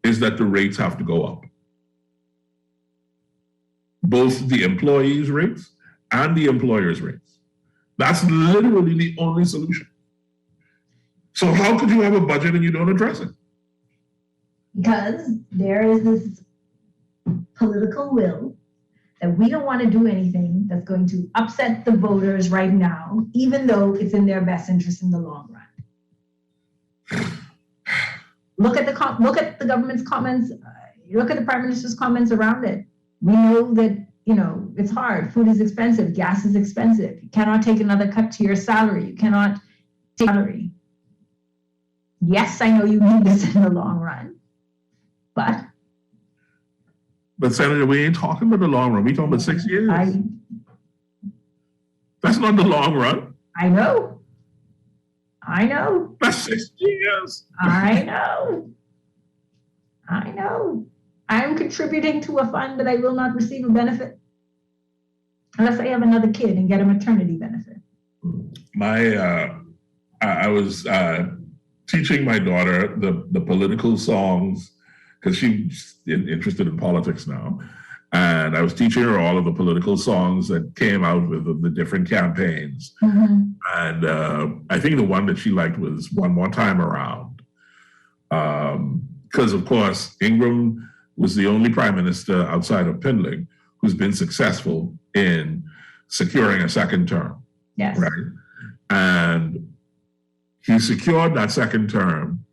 is that the rates have to go up. Both the employees' rates and the employers' rates. That's literally the only solution. So how could you have a budget and you don't address it? Because there is this political will that we don't want to do anything that's going to upset the voters right now, even though it's in their best interest in the long run. Look at the government's comments. Look at the Prime Minister's comments around it. We know that, it's hard. Food is expensive. Gas is expensive. You cannot take another cut to your salary. You cannot take salary. Yes, I know you need this in the long run, but Senator, we ain't talking about the long run. We talking about 6 years. That's not the long run. I know. That's 6 years. I know. I'm contributing to a fund that I will not receive a benefit unless I have another kid and get a maternity benefit. I was teaching my daughter the political songs because she's interested in politics now. And I was teaching her all of the political songs that came out with the different campaigns. Mm-hmm. And I think the one that she liked was One More Time Around. Because, of course, Ingram was the only prime minister outside of Pindling who's been successful in securing a second term. Yes. Right? And he secured that second term.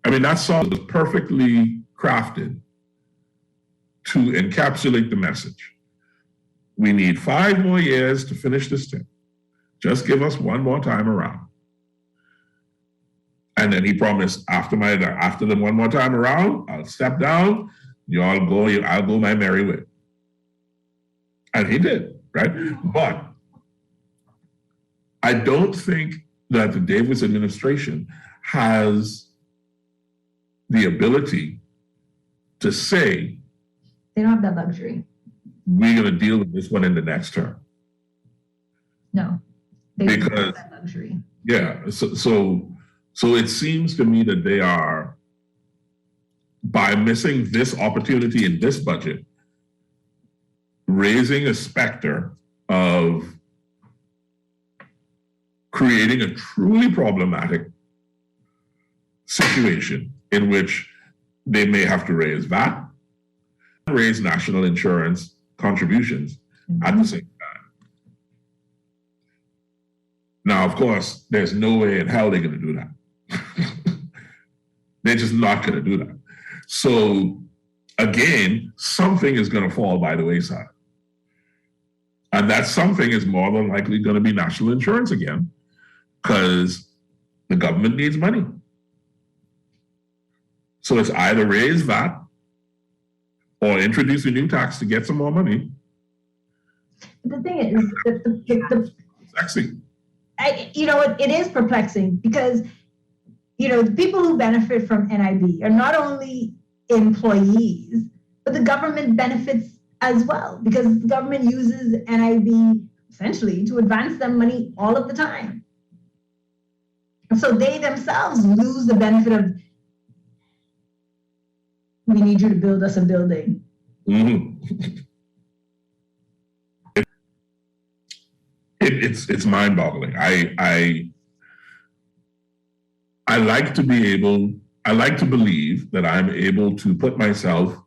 I mean, that song was perfectly crafted to encapsulate the message. We need 5 more years to finish this thing. Just give us one more time around. And then he promised after the one more time around, I'll step down, I'll go my merry way. And he did, right? But I don't think that the Davis administration has the ability to say, they don't have that luxury. We're going to deal with this one in the next term. No, they don't have that luxury. Yeah, so it seems to me that they are, by missing this opportunity in this budget, raising a specter of creating a truly problematic situation in which they may have to raise VAT, raise national insurance contributions at the same time. Now, of course, there's no way in hell they're going to do that. They're just not going to do that. So, again, something is going to fall by the wayside. And that something is more than likely going to be national insurance again, because the government needs money. So it's either raise that or introduce a new tax to get some more money. The thing is, sexy. It is perplexing because, the people who benefit from NIB are not only employees, but the government benefits as well, because the government uses NIB essentially to advance them money all of the time. And so they themselves lose the benefit of, we need you to build us a building. Mm-hmm. It's mind-boggling. I like to believe that I'm able to put myself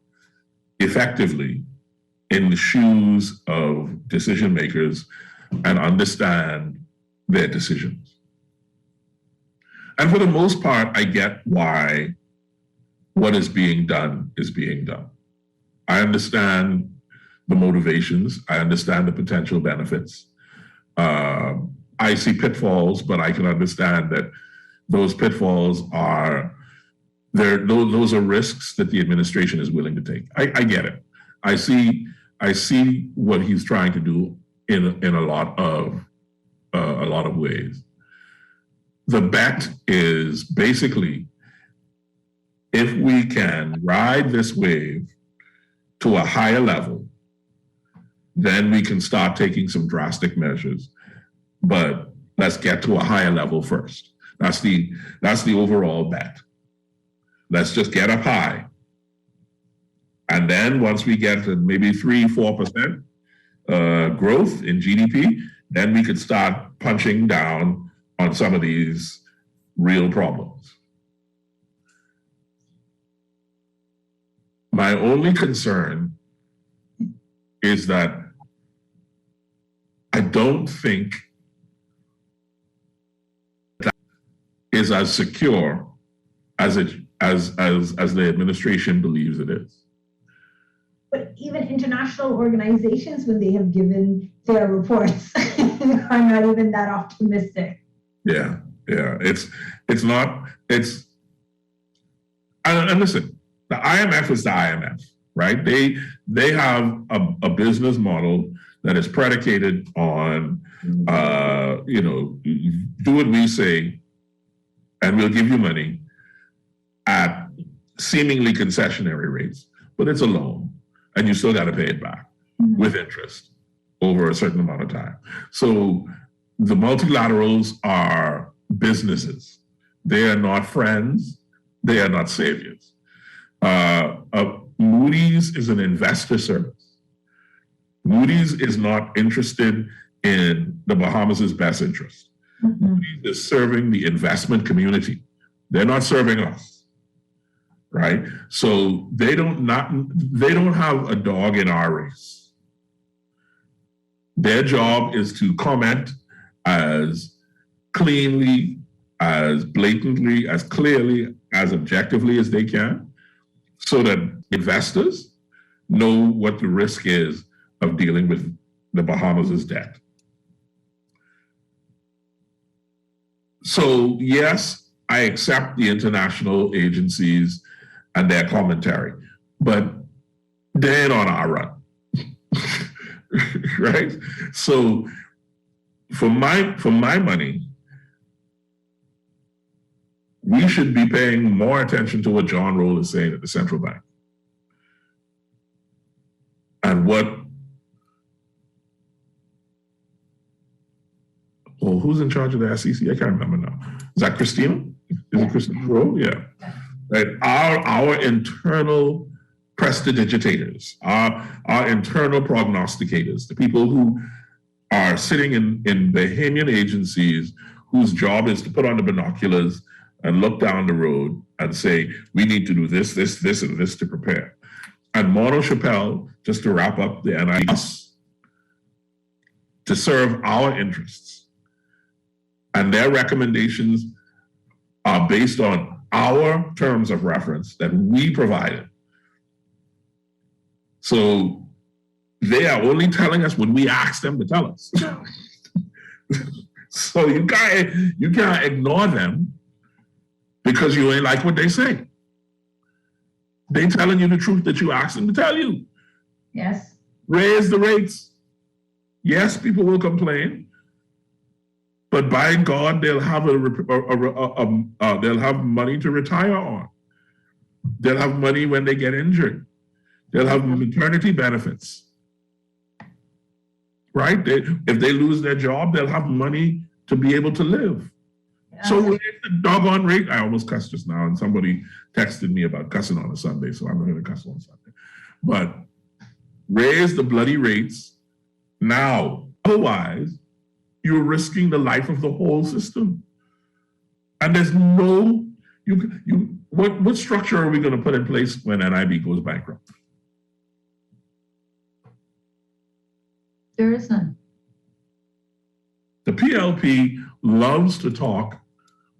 effectively in the shoes of decision makers and understand their decisions. And for the most part, I get why what is being done is being done. I understand the motivations. I understand the potential benefits. I see pitfalls, but I can understand that those pitfalls those are risks that the administration is willing to take. I get it. I see what he's trying to do in a lot of ways. The bet is basically, if we can ride this wave to a higher level, then we can start taking some drastic measures. But let's get to a higher level first. That's the overall bet. Let's just get up high. And then once we get to maybe 3-4% growth in GDP, then we could start punching down on some of these real problems. My only concern is that I don't think that is as secure as the administration believes it is. But even international organizations, when they have given their reports, are not even that optimistic. Yeah. It's not. And listen, the IMF is the IMF, right? They have a business model that is predicated on, do what we say, and we'll give you money at seemingly concessionary rates, but it's a loan, and you still got to pay it back with interest over a certain amount of time. So the multilaterals are businesses. They are not friends. They are not saviors. Moody's is an investor service. Moody's is not interested in the Bahamas' best interest. Moody's is serving the investment community. They're not serving us, right? So they don't have a dog in our race. Their job is to comment as cleanly, as blatantly, as clearly, as objectively as they can, so that investors know what the risk is of dealing with the Bahamas' debt. So yes, I accept the international agencies and their commentary, but they're on our run, right? So for my money, we should be paying more attention to what John Roll is saying at the central bank. And who's in charge of the SEC? I can't remember now. Is that Christina? Is it Christina Roll? Yeah. Right. Our internal prestidigitators, our internal prognosticators, the people who are sitting in Bahamian agencies whose job is to put on the binoculars and look down the road and say, we need to do this, and this to prepare. And Mono Chappelle, just to wrap up the NIS, to serve our interests. And their recommendations are based on our terms of reference that we provided. So they are only telling us when we ask them to tell us. So you can't ignore them because you ain't like what they say. They telling you the truth that you asked them to tell you. Yes. Raise the rates. Yes, people will complain, but by God, they'll have they'll have money to retire on. They'll have money when they get injured. They'll have maternity benefits, right? If they lose their job, they'll have money to be able to live. So raise the doggone rate. I almost cussed just now, and somebody texted me about cussing on a Sunday, so I'm not going to cuss on Sunday. But raise the bloody rates now. Otherwise, you're risking the life of the whole system. And there's no, what structure are we going to put in place when NIB goes bankrupt? There is none. The PLP loves to talk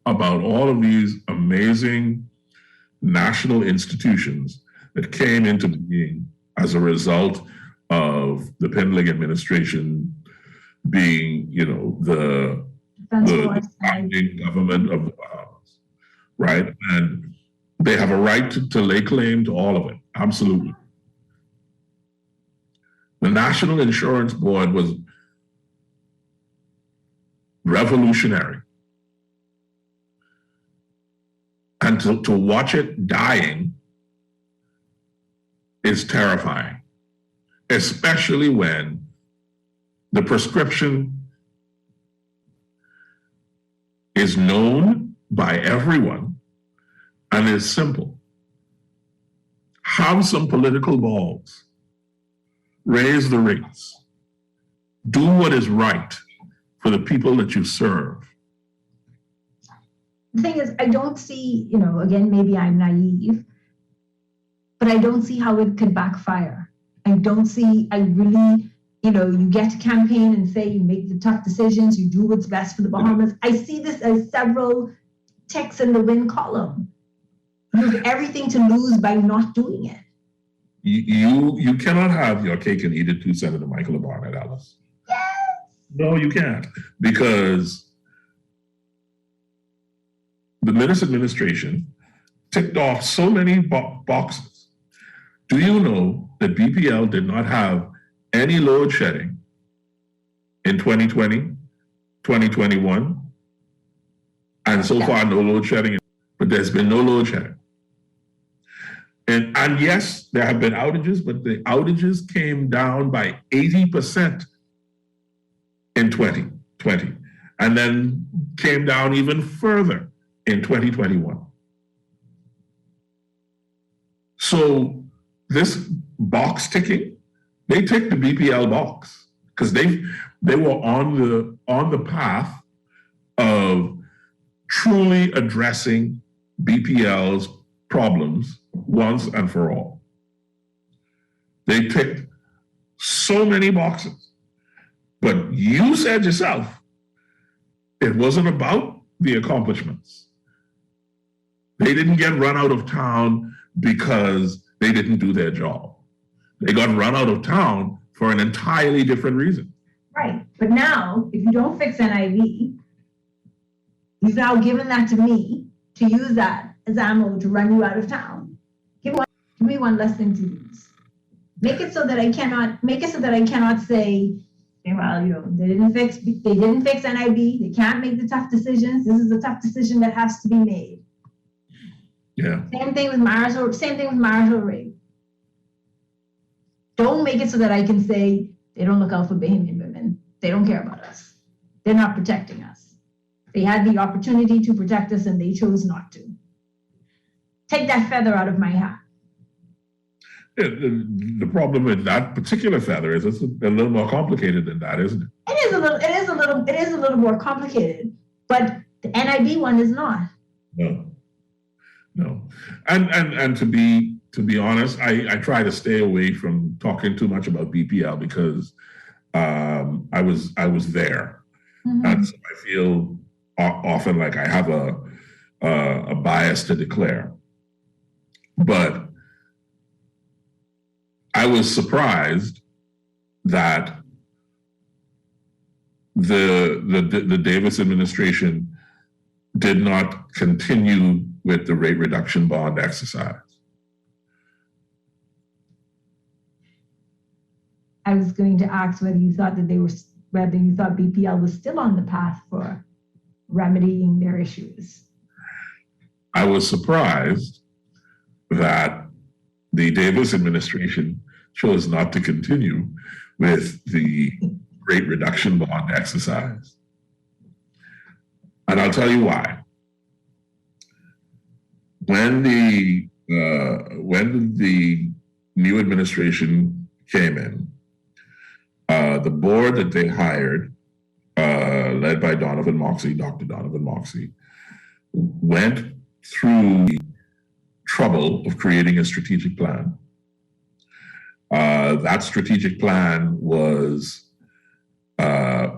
about all of these amazing national institutions that came into being as a result of the Pendling administration being, the founding government of the Bahamas, right? And they have a right to lay claim to all of it, absolutely. The National Insurance Board was revolutionary. And to watch it dying is terrifying, especially when the prescription is known by everyone and is simple. Have some political balls. Raise the rates. Do what is right for the people that you serve. The thing is, I don't see, again, maybe I'm naive, but I don't see how it could backfire. I really, you get to campaign and say you make the tough decisions, you do what's best for the Bahamas. I see this as several ticks in the win column. You have everything to lose by not doing it. You cannot have your cake and eat it too, Senator Michael Barnett, Alice. Yes. No, you can't, because the Minnis administration ticked off so many boxes. Do you know that BPL did not have any load shedding in 2020, 2021, and so far no load shedding, but there's been no load shedding. And yes, there have been outages, but the outages came down by 80% in 2020, and then came down even further in 2021. So this box ticking, they ticked the BPL box because they were on the path of truly addressing BPL's problems once and for all. They ticked so many boxes, but you said yourself, it wasn't about the accomplishments. They didn't get run out of town because they didn't do their job. They got run out of town for an entirely different reason. Right, but now, if you don't fix NIV, you've now given that to me to use that as ammo to run you out of town. Give me one less thing to lose. Make it so that I cannot say, well, they didn't fix NIV. They can't make the tough decisions. This is a tough decision that has to be made. Yeah. Same thing with marital rape. Don't make it so that I can say they don't look out for Bahamian women. They don't care about us. They're not protecting us. They had the opportunity to protect us and they chose not to. Take that feather out of my hat. Yeah, the problem with that particular feather is it's a little more complicated than that, isn't it? It is a little more complicated, but the NIB one is not. No. And to be honest, I try to stay away from talking too much about BPL because I was there. Mm-hmm. And so I feel often like I have a bias to declare. But I was surprised that the Davis administration did not continue with the rate reduction bond exercise. I was going to ask whether you thought BPL was still on the path for remedying their issues. I was surprised that the Davis administration chose not to continue with the rate reduction bond exercise. And I'll tell you why. When the new administration came in, the board that they hired, led by Dr. Donovan Moxey, went through the trouble of creating a strategic plan. That strategic plan was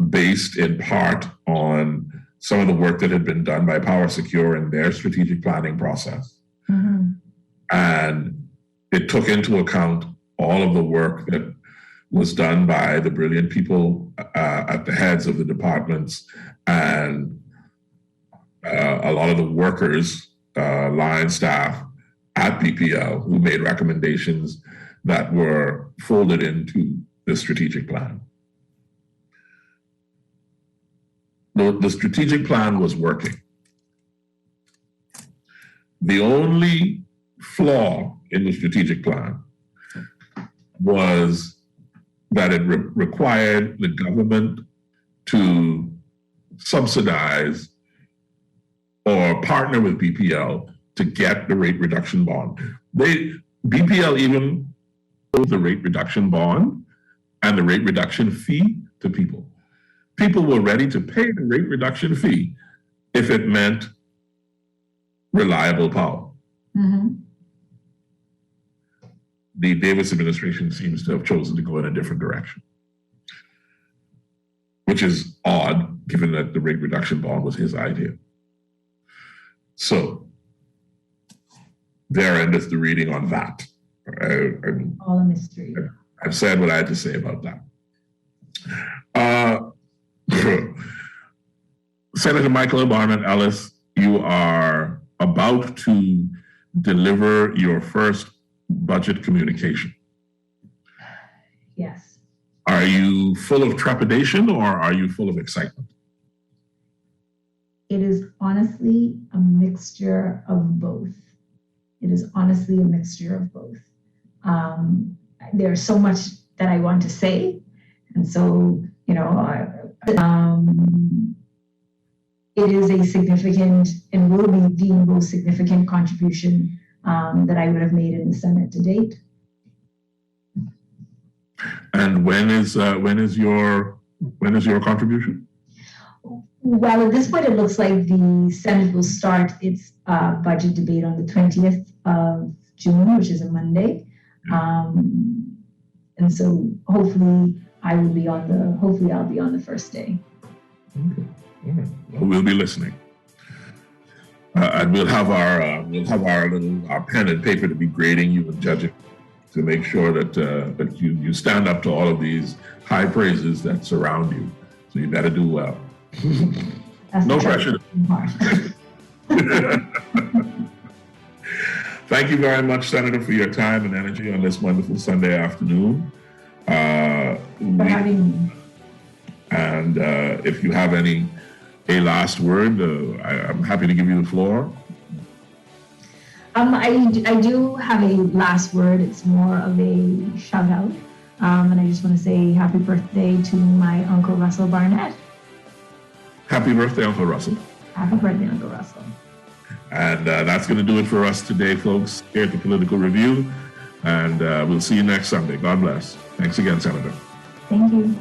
based in part on some of the work that had been done by PowerSecure in their strategic planning process. Mm-hmm. And it took into account all of the work that was done by the brilliant people at the heads of the departments and a lot of the workers, line staff at BPL who made recommendations that were folded into the strategic plan. The strategic plan was working. The only flaw in the strategic plan was that it required the government to subsidize or partner with BPL to get the rate reduction bond. BPL even owed the rate reduction bond and the rate reduction fee to people. People were ready to pay the rate reduction fee if it meant reliable power. Mm-hmm. The Davis administration seems to have chosen to go in a different direction, which is odd given that the rate reduction bond was his idea. So there endeth the reading on that. All a mystery. I've said what I had to say about that. Senator Michael Barnett Ellis, you are about to deliver your first budget communication. Yes. Are you full of trepidation or are you full of excitement? It is honestly a mixture of both. It is honestly a mixture of both. There's so much that I want to say. And so, it is a significant and will be the most significant contribution that I would have made in the Senate to date. And when is your contribution? Well, at this point, it looks like the Senate will start its budget debate on the 20th of June, which is a Monday. And so hopefully I'll be on the first day. Okay. All right. Well, we'll be listening. And we'll have our pen and paper to be grading you and judging to make sure that you stand up to all of these high praises that surround you. So you better do well. No pressure. Thank you very much, Senator, for your time and energy on this wonderful Sunday afternoon. For having me. And if you have a last word, I'm happy to give you the floor. I do have a last word. It's more of a shout out. And I just want to say happy birthday to my Uncle Russell Barnett. Happy birthday, Uncle Russell. Happy birthday, Uncle Russell. And that's going to do it for us today, folks, here at the Political Review. And we'll see you next Sunday. God bless. Thanks again, Senator. Thank you.